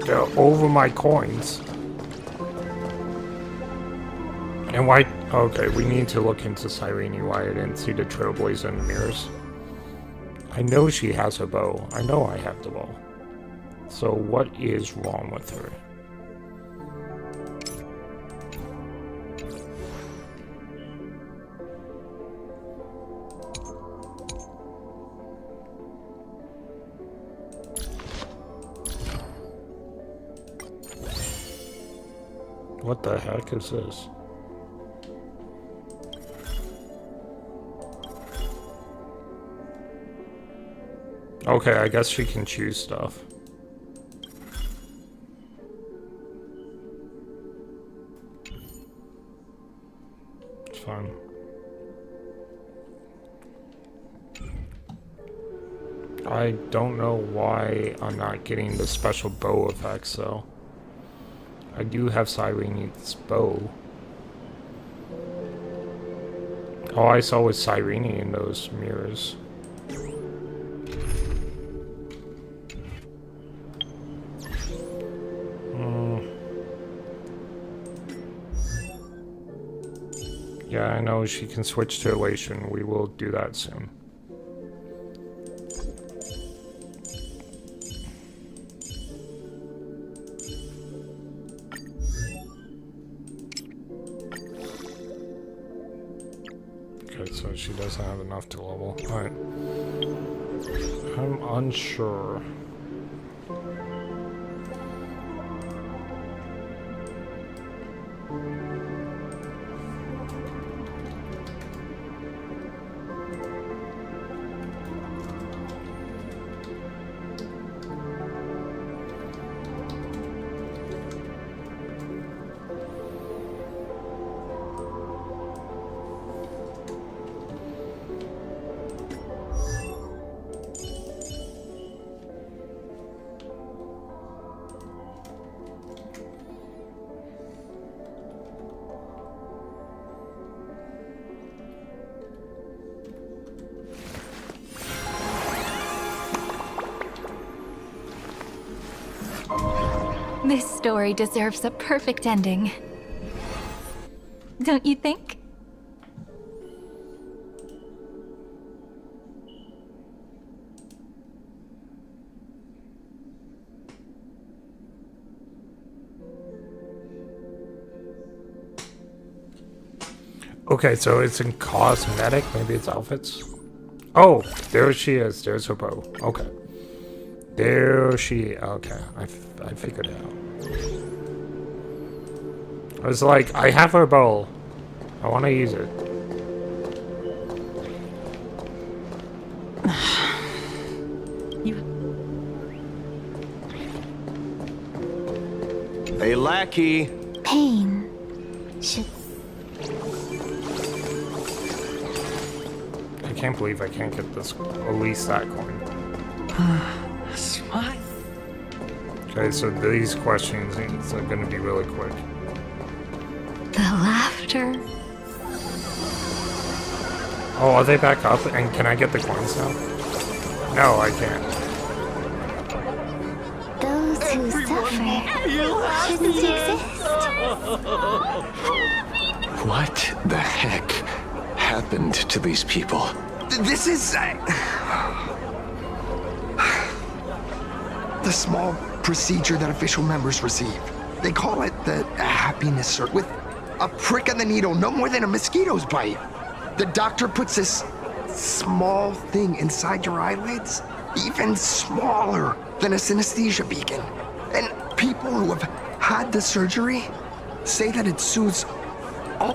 [SPEAKER 1] They're over my coins. And why? Okay, we need to look into Cyrene, why I didn't see the Trailblaze in the mirrors. I know she has a bow. I know I have the bow. So what is wrong with her? What the heck is this? Okay, I guess she can choose stuff. time. I don't know why I'm not getting the special bow effects, though. I do have Cyrene's bow. All I saw was Cyrene in those mirrors. Yeah, I know she can switch to elation. We will do that soon. Okay, so she doesn't have enough to level. Alright. I'm unsure.
[SPEAKER 6] This story deserves a perfect ending. Don't you think?
[SPEAKER 1] Okay, so it's in cosmetic. Maybe it's outfits. Oh, there she is. There's her bow. Okay. There she... Okay, I figured it out. I was like, I have her bow. I want to use it.
[SPEAKER 4] Hey, lackey.
[SPEAKER 6] Pain should...
[SPEAKER 1] I can't believe I can't get this, at least that coin.
[SPEAKER 5] Smile.
[SPEAKER 1] Okay, so these questions are going to be really quick.
[SPEAKER 6] The laughter.
[SPEAKER 1] Oh, are they back up? And can I get the coins now? No, I can't.
[SPEAKER 6] Those who suffer shouldn't exist.
[SPEAKER 4] What the heck happened to these people?
[SPEAKER 12] This is... the small procedure that official members receive. They call it the happiness circle. With a prick of the needle, no more than a mosquito's bite. The doctor puts this small thing inside your eyelids, even smaller than a synesthesia beacon. And people who have had the surgery say that it soothes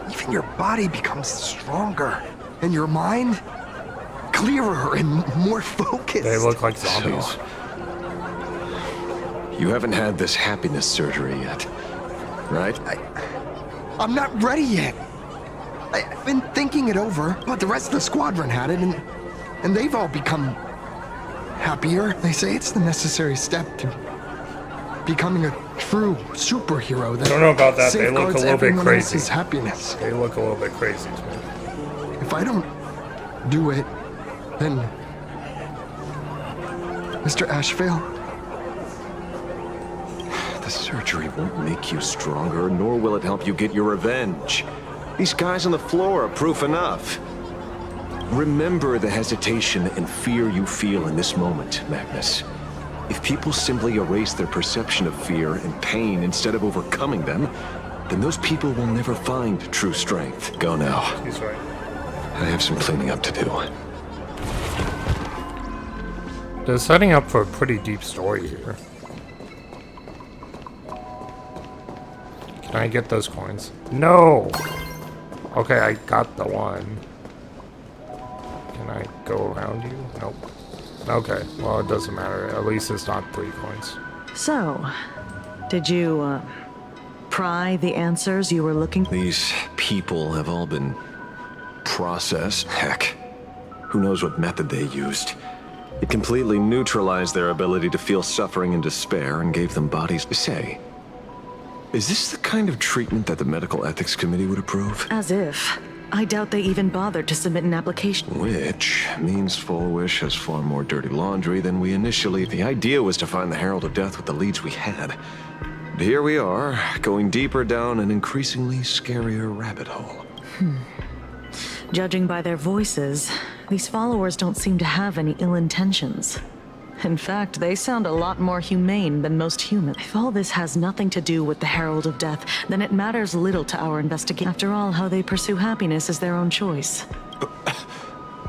[SPEAKER 12] even your body becomes stronger, and your mind clearer and more focused.
[SPEAKER 1] They look like zombies.
[SPEAKER 4] So, you haven't had this happiness surgery yet, right?
[SPEAKER 12] I'm not ready yet. I've been thinking it over, but the rest of the squadron had it, and they've all become happier. They say it's the necessary step to becoming a true superhero that
[SPEAKER 1] I don't know about that. They look a
[SPEAKER 12] safeguards
[SPEAKER 1] little bit
[SPEAKER 12] everyone
[SPEAKER 1] crazy.
[SPEAKER 12] else's happiness.
[SPEAKER 1] They look a little bit crazy to me.
[SPEAKER 12] If I don't do it, then Mr. Ashvale,
[SPEAKER 4] The surgery won't make you stronger, nor will it help you get your revenge. These guys on the floor are proof enough. Remember the hesitation and fear you feel in this moment, Magnus. If people simply erase their perception of fear and pain instead of overcoming them, then those people will never find true strength. Go now.
[SPEAKER 1] He's right.
[SPEAKER 4] I have some cleaning up to do.
[SPEAKER 1] They're setting up for a pretty deep story here. Can I get those coins? No! Okay, I got the one. Can I go around you? Nope. Okay, well, it doesn't matter. At least it's not 3 coins.
[SPEAKER 7] So, did you, pry the answers you were looking for?
[SPEAKER 4] These people have all been process. Heck, who knows what method they used. It completely neutralized their ability to feel suffering and despair and gave them bodies. Say, is this the kind of treatment that the Medical Ethics Committee would approve?
[SPEAKER 7] As if. I doubt they even bothered to submit an application.
[SPEAKER 4] Which means Full Wish has far more dirty laundry than we initially... The idea was to find the Herald of Death with the leads we had. And here we are, going deeper down an increasingly scarier rabbit hole.
[SPEAKER 7] Judging by their voices, these followers don't seem to have any ill intentions. In fact, they sound a lot more humane than most humans. If all this has nothing to do with the Herald of Death, then it matters little to our investigation. After all, how they pursue happiness is their own choice.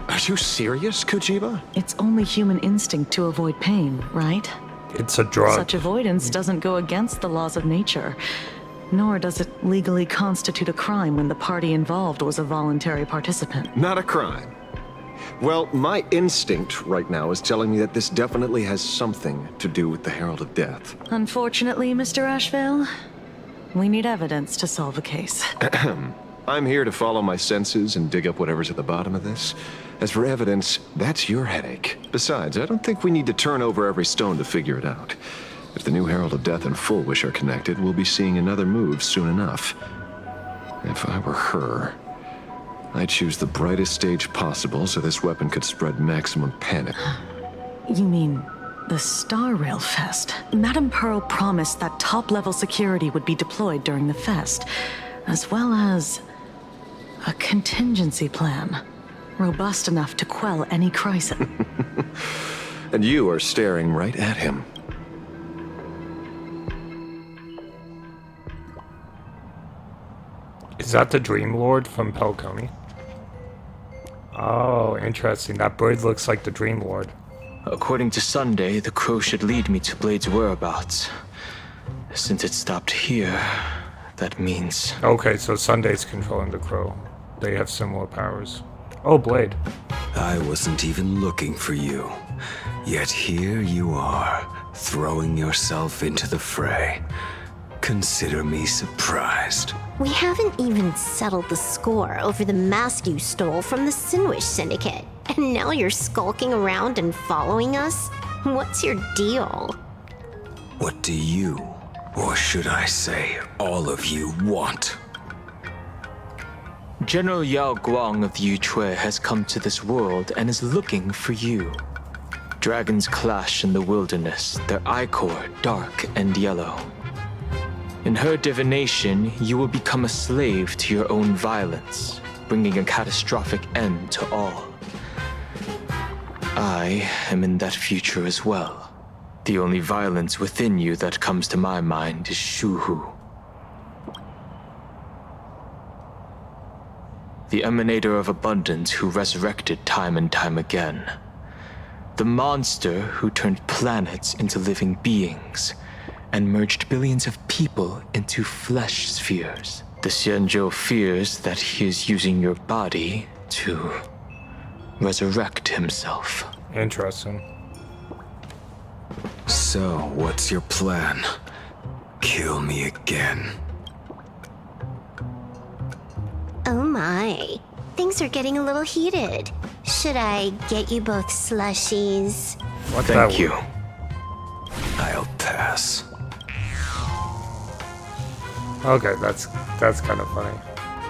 [SPEAKER 4] Are you serious, Kujiba?
[SPEAKER 7] It's only human instinct to avoid pain, right?
[SPEAKER 1] It's a drug.
[SPEAKER 7] Such avoidance doesn't go against the laws of nature, nor does it legally constitute a crime when the party involved was a voluntary participant.
[SPEAKER 4] Not a crime. Well, my instinct right now is telling me that this definitely has something to do with the Herald of Death.
[SPEAKER 7] Unfortunately, Mr. Ashvale, we need evidence to solve a case.
[SPEAKER 4] I'm here to follow my senses and dig up whatever's at the bottom of this. As for evidence, that's your headache. Besides, I don't think we need to turn over every stone to figure it out. If the new Herald of Death and Full Wish are connected, we'll be seeing another move soon enough. If I were her, I'd choose the brightest stage possible so this weapon could spread maximum panic.
[SPEAKER 7] You mean the Starrail Fest? Madame Pearl promised that top-level security would be deployed during the fest, as well as a contingency plan, robust enough to quell any crisis.
[SPEAKER 4] And you are staring right at him.
[SPEAKER 1] Is that the Dream Lord from Pelcony? Oh, interesting. That bird looks like the Dream Lord.
[SPEAKER 13] According to Sunday, the crow should lead me to Blade's whereabouts. Since it stopped here, that means...
[SPEAKER 1] Okay, so Sunday's controlling the crow. They have similar powers. Oh, Blade.
[SPEAKER 11] I wasn't even looking for you. Yet here you are, throwing yourself into the fray. Consider me surprised.
[SPEAKER 14] We haven't even settled the score over the mask you stole from the Sinwish Syndicate. And now you're skulking around and following us? What's your deal?
[SPEAKER 11] What do you, or should I say, all of you, want?
[SPEAKER 13] General Yao Guang of the Yuchui has come to this world and is looking for you. Dragons clash in the wilderness, their ichor dark and yellow. In her divination, you will become a slave to your own violence, bringing a catastrophic end to all. I am in that future as well. The only violence within you that comes to my mind is Shuhu. The emanator of abundance who resurrected time and time again. The monster who turned planets into living beings and merged billions of people into flesh spheres. The Xianzhou fears that he is using your body to resurrect himself.
[SPEAKER 1] Interesting.
[SPEAKER 11] So, what's your plan? Kill me again.
[SPEAKER 14] Oh my. Things are getting a little heated. Should I get you both slushies?
[SPEAKER 13] Thank you.
[SPEAKER 11] I'll pass.
[SPEAKER 1] Okay, that's kind of funny.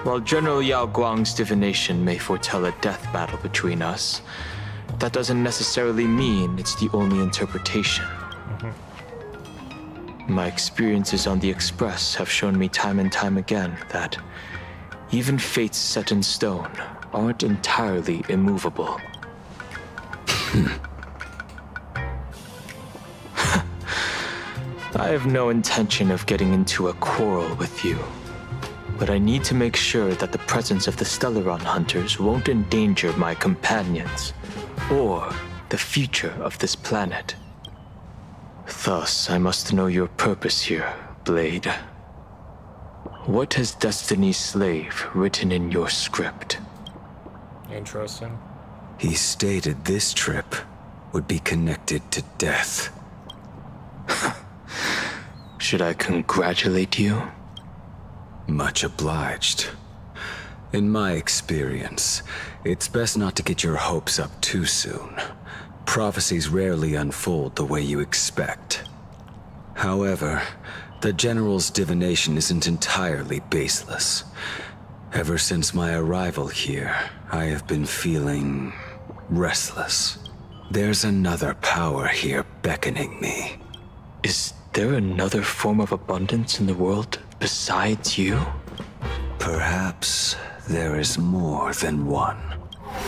[SPEAKER 13] While General Yao Guang's divination may foretell a death battle between us, that doesn't necessarily mean it's the only interpretation. My experiences on the Express have shown me time and time again that even fates set in stone aren't entirely immovable. I have no intention of getting into a quarrel with you, but I need to make sure that the presence of the Stellaron hunters won't endanger my companions, or the future of this planet. Thus, I must know your purpose here, Blade. What has Destiny's Slave written in your script?
[SPEAKER 1] Interesting.
[SPEAKER 11] He stated this trip would be connected to death.
[SPEAKER 13] Should I congratulate you?
[SPEAKER 11] Much obliged. In my experience, it's best not to get your hopes up too soon. Prophecies rarely unfold the way you expect. However, the General's divination isn't entirely baseless. Ever since my arrival here, I have been feeling restless. There's another power here beckoning me.
[SPEAKER 13] Is there another form of abundance in the world besides you?
[SPEAKER 11] Perhaps there is more than one.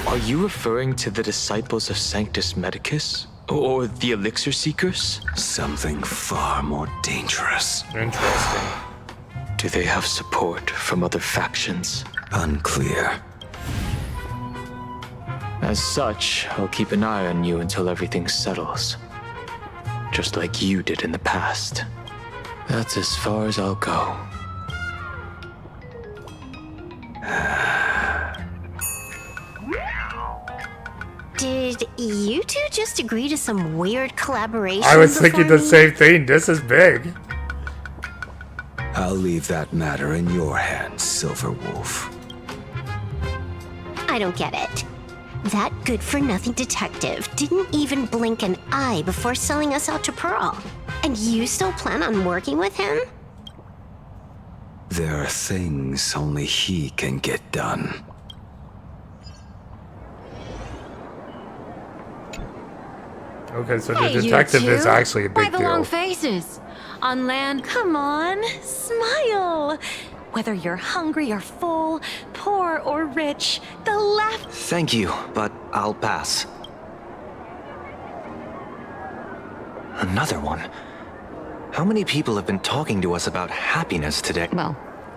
[SPEAKER 13] Are you referring to the disciples of Sanctus Medicus? Or the Elixir Seekers?
[SPEAKER 11] Something far more dangerous.
[SPEAKER 1] Interesting.
[SPEAKER 13] Do they have support from other factions?
[SPEAKER 11] Unclear.
[SPEAKER 13] As such, I'll keep an eye on you until everything settles. Just like you did in the past. That's as far as I'll go.
[SPEAKER 14] Did you two just agree to some weird collaboration?
[SPEAKER 1] I was thinking the
[SPEAKER 14] before me?
[SPEAKER 1] same thing. This is big.
[SPEAKER 11] I'll leave that matter in your hands, Silver Wolf.
[SPEAKER 14] I don't get it. That good-for-nothing detective didn't even blink an eye before selling us out to Pearl. And you still plan on working with him?
[SPEAKER 11] There are things only he can get done.
[SPEAKER 1] Okay, so
[SPEAKER 3] Hey,
[SPEAKER 1] the detective
[SPEAKER 3] you
[SPEAKER 1] is
[SPEAKER 3] two.
[SPEAKER 1] actually a
[SPEAKER 3] Why
[SPEAKER 1] big
[SPEAKER 3] the long
[SPEAKER 1] deal.
[SPEAKER 3] faces? On land,
[SPEAKER 7] Come on, smile. Whether you're hungry or full, poor or rich, the laughter.
[SPEAKER 5] Thank you, but I'll pass. Another one? How many people have been talking to us about happiness today?
[SPEAKER 8] Well,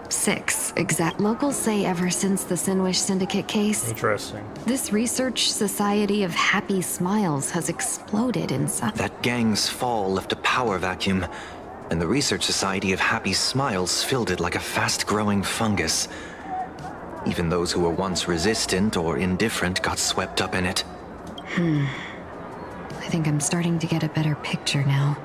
[SPEAKER 8] 6 exact. Locals say ever since the Sinwish Syndicate case,
[SPEAKER 1] Interesting.
[SPEAKER 8] this research society of happy smiles has exploded inside.
[SPEAKER 5] That gang's fall left a power vacuum, and the research society of happy smiles filled it like a fast-growing fungus. Even those who were once resistant or indifferent got swept up in it.
[SPEAKER 8] I think I'm starting to get a better picture now.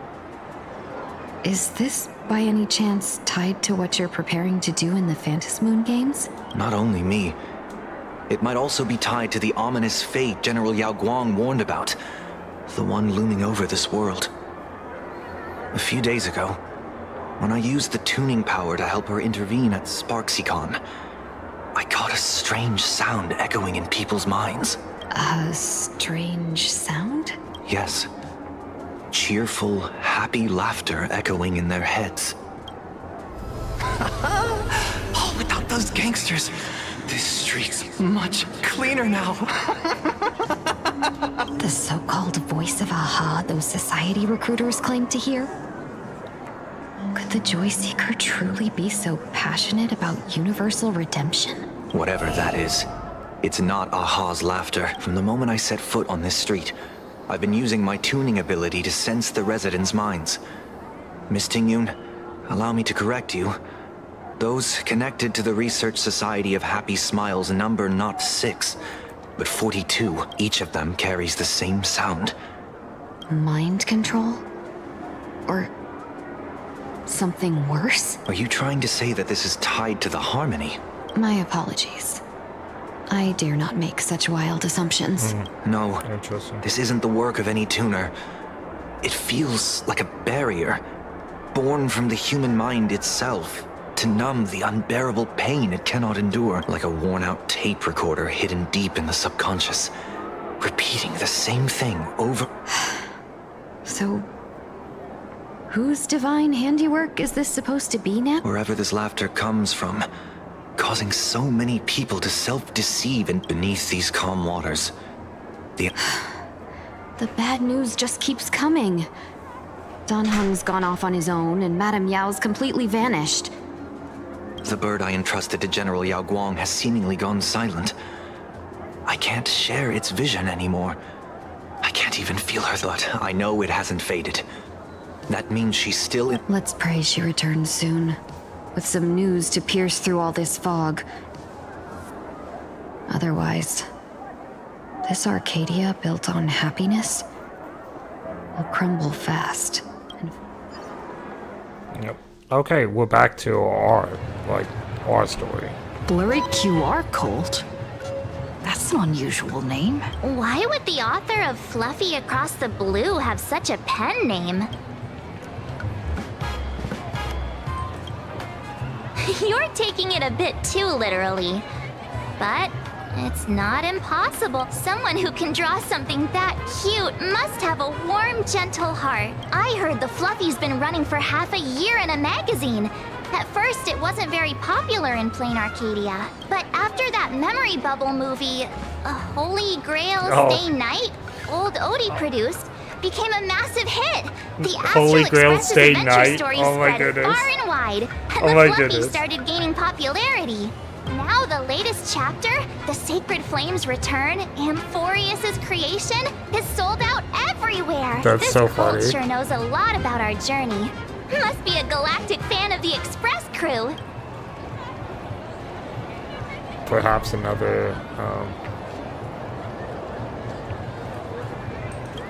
[SPEAKER 8] Is this, by any chance, tied to what you're preparing to do in the Phantasmoon games?
[SPEAKER 5] Not only me. It might also be tied to the ominous fate General Yao Guang warned about. The one looming over this world. A few days ago, when I used the tuning power to help her intervene at SparksyCon, I caught a strange sound echoing in people's minds.
[SPEAKER 8] A strange sound?
[SPEAKER 5] Yes. Cheerful, happy laughter echoing in their heads. Oh, without those gangsters, this street's much cleaner now.
[SPEAKER 8] The so-called voice of Aha those society recruiters claim to hear? Could the Joy Seeker truly be so passionate about universal redemption?
[SPEAKER 5] Whatever that is, it's not Aha's laughter. From the moment I set foot on this street, I've been using my tuning ability to sense the residents' minds. Miss Tingyun, allow me to correct you. Those connected to the Research Society of Happy Smiles number not 6, but 42. Each of them carries the same sound.
[SPEAKER 8] Mind control? Or something worse?
[SPEAKER 5] Are you trying to say that this is tied to the harmony?
[SPEAKER 8] My apologies. I dare not make such wild assumptions.
[SPEAKER 5] No,
[SPEAKER 1] Interesting.
[SPEAKER 5] this isn't the work of any tuner. It feels like a barrier, born from the human mind itself, to numb the unbearable pain it cannot endure, like a worn-out tape recorder hidden deep in the subconscious, repeating the same thing over...
[SPEAKER 8] So, whose divine handiwork is this supposed to be now?
[SPEAKER 5] Wherever this laughter comes from, causing so many people to self-deceive and beneath these calm waters. The
[SPEAKER 8] bad news just keeps coming. Dan Heng's gone off on his own, and Madame Yao's completely vanished.
[SPEAKER 5] The bird I entrusted to General Yao Guang has seemingly gone silent. I can't share its vision anymore. I can't even feel her, but I know it hasn't faded. That means she's still in...
[SPEAKER 8] Let's pray she returns soon, with some news to pierce through all this fog. Otherwise, this Arcadia built on happiness will crumble fast.
[SPEAKER 1] Yep. Okay, we're back to our story.
[SPEAKER 8] Blurry QR cult? That's an unusual name.
[SPEAKER 14] Why would the author of Fluffy Across the Blue have such a pen name? You're taking it a bit too literally. But it's not impossible. Someone who can draw something that cute must have a warm, gentle heart. I heard the Fluffy's been running for half a year in a magazine. At first, it wasn't very popular in Plain Arcadia. But after that memory bubble movie, A Holy Grail Stay Night, old Odie produced, became a massive hit. The
[SPEAKER 1] Holy
[SPEAKER 14] Astral
[SPEAKER 1] Grail
[SPEAKER 14] Express's
[SPEAKER 1] Stay
[SPEAKER 14] adventure
[SPEAKER 1] Night?
[SPEAKER 14] stories
[SPEAKER 1] Oh my
[SPEAKER 14] spread
[SPEAKER 1] goodness.
[SPEAKER 14] far and wide, and
[SPEAKER 1] Oh
[SPEAKER 14] the
[SPEAKER 1] my
[SPEAKER 14] Fluffy
[SPEAKER 1] goodness.
[SPEAKER 14] started gaining popularity. Now the latest chapter, The Sacred Flames Return, Amphorius's creation, is sold out everywhere.
[SPEAKER 1] That's
[SPEAKER 14] this
[SPEAKER 1] so
[SPEAKER 14] cult
[SPEAKER 1] funny.
[SPEAKER 14] sure knows a lot about our journey. Must be a galactic fan of the Express crew.
[SPEAKER 1] Perhaps another.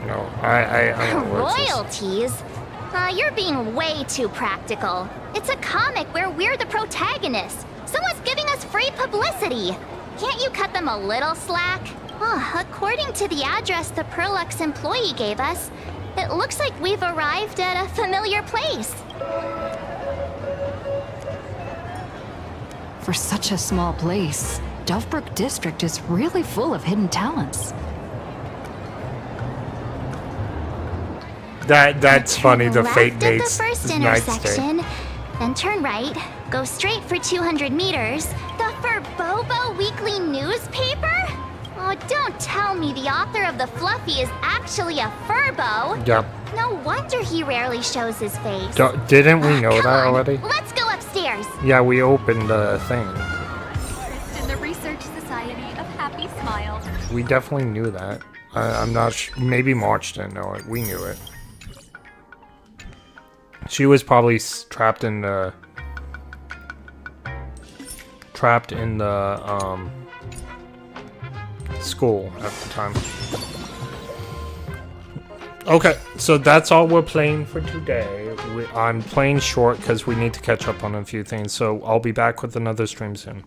[SPEAKER 1] No, I don't know what's this.
[SPEAKER 14] Royalties? You're being way too practical. It's a comic where we're the protagonists. Someone's giving us free publicity. Can't you cut them a little slack? According to the address the Perlux employee gave us, it looks like we've arrived at a familiar place.
[SPEAKER 8] For such a small place, Dovebrook District is really full of hidden talents.
[SPEAKER 1] That's funny. The
[SPEAKER 14] Left
[SPEAKER 1] Fate
[SPEAKER 14] at the
[SPEAKER 1] Mates
[SPEAKER 14] first
[SPEAKER 1] Knight's Day.
[SPEAKER 14] intersection, then turn right, go straight for 200 meters. The Furbobo Weekly newspaper? Oh, don't tell me the author of the Fluffy is actually a Furbo.
[SPEAKER 1] Yep.
[SPEAKER 14] No wonder he rarely shows his face.
[SPEAKER 1] Didn't we know
[SPEAKER 14] Come
[SPEAKER 1] that
[SPEAKER 14] on,
[SPEAKER 1] already?
[SPEAKER 14] Let's go upstairs.
[SPEAKER 1] Yeah, we opened the thing.
[SPEAKER 6] In the Research Society of Happy Smiles.
[SPEAKER 1] We definitely knew that. I'm not maybe March didn't know it. We knew it. She was probably trapped in the school at the time. Okay, so that's all we're playing for today. I'm playing short because we need to catch up on a few things, so I'll be back with another stream soon.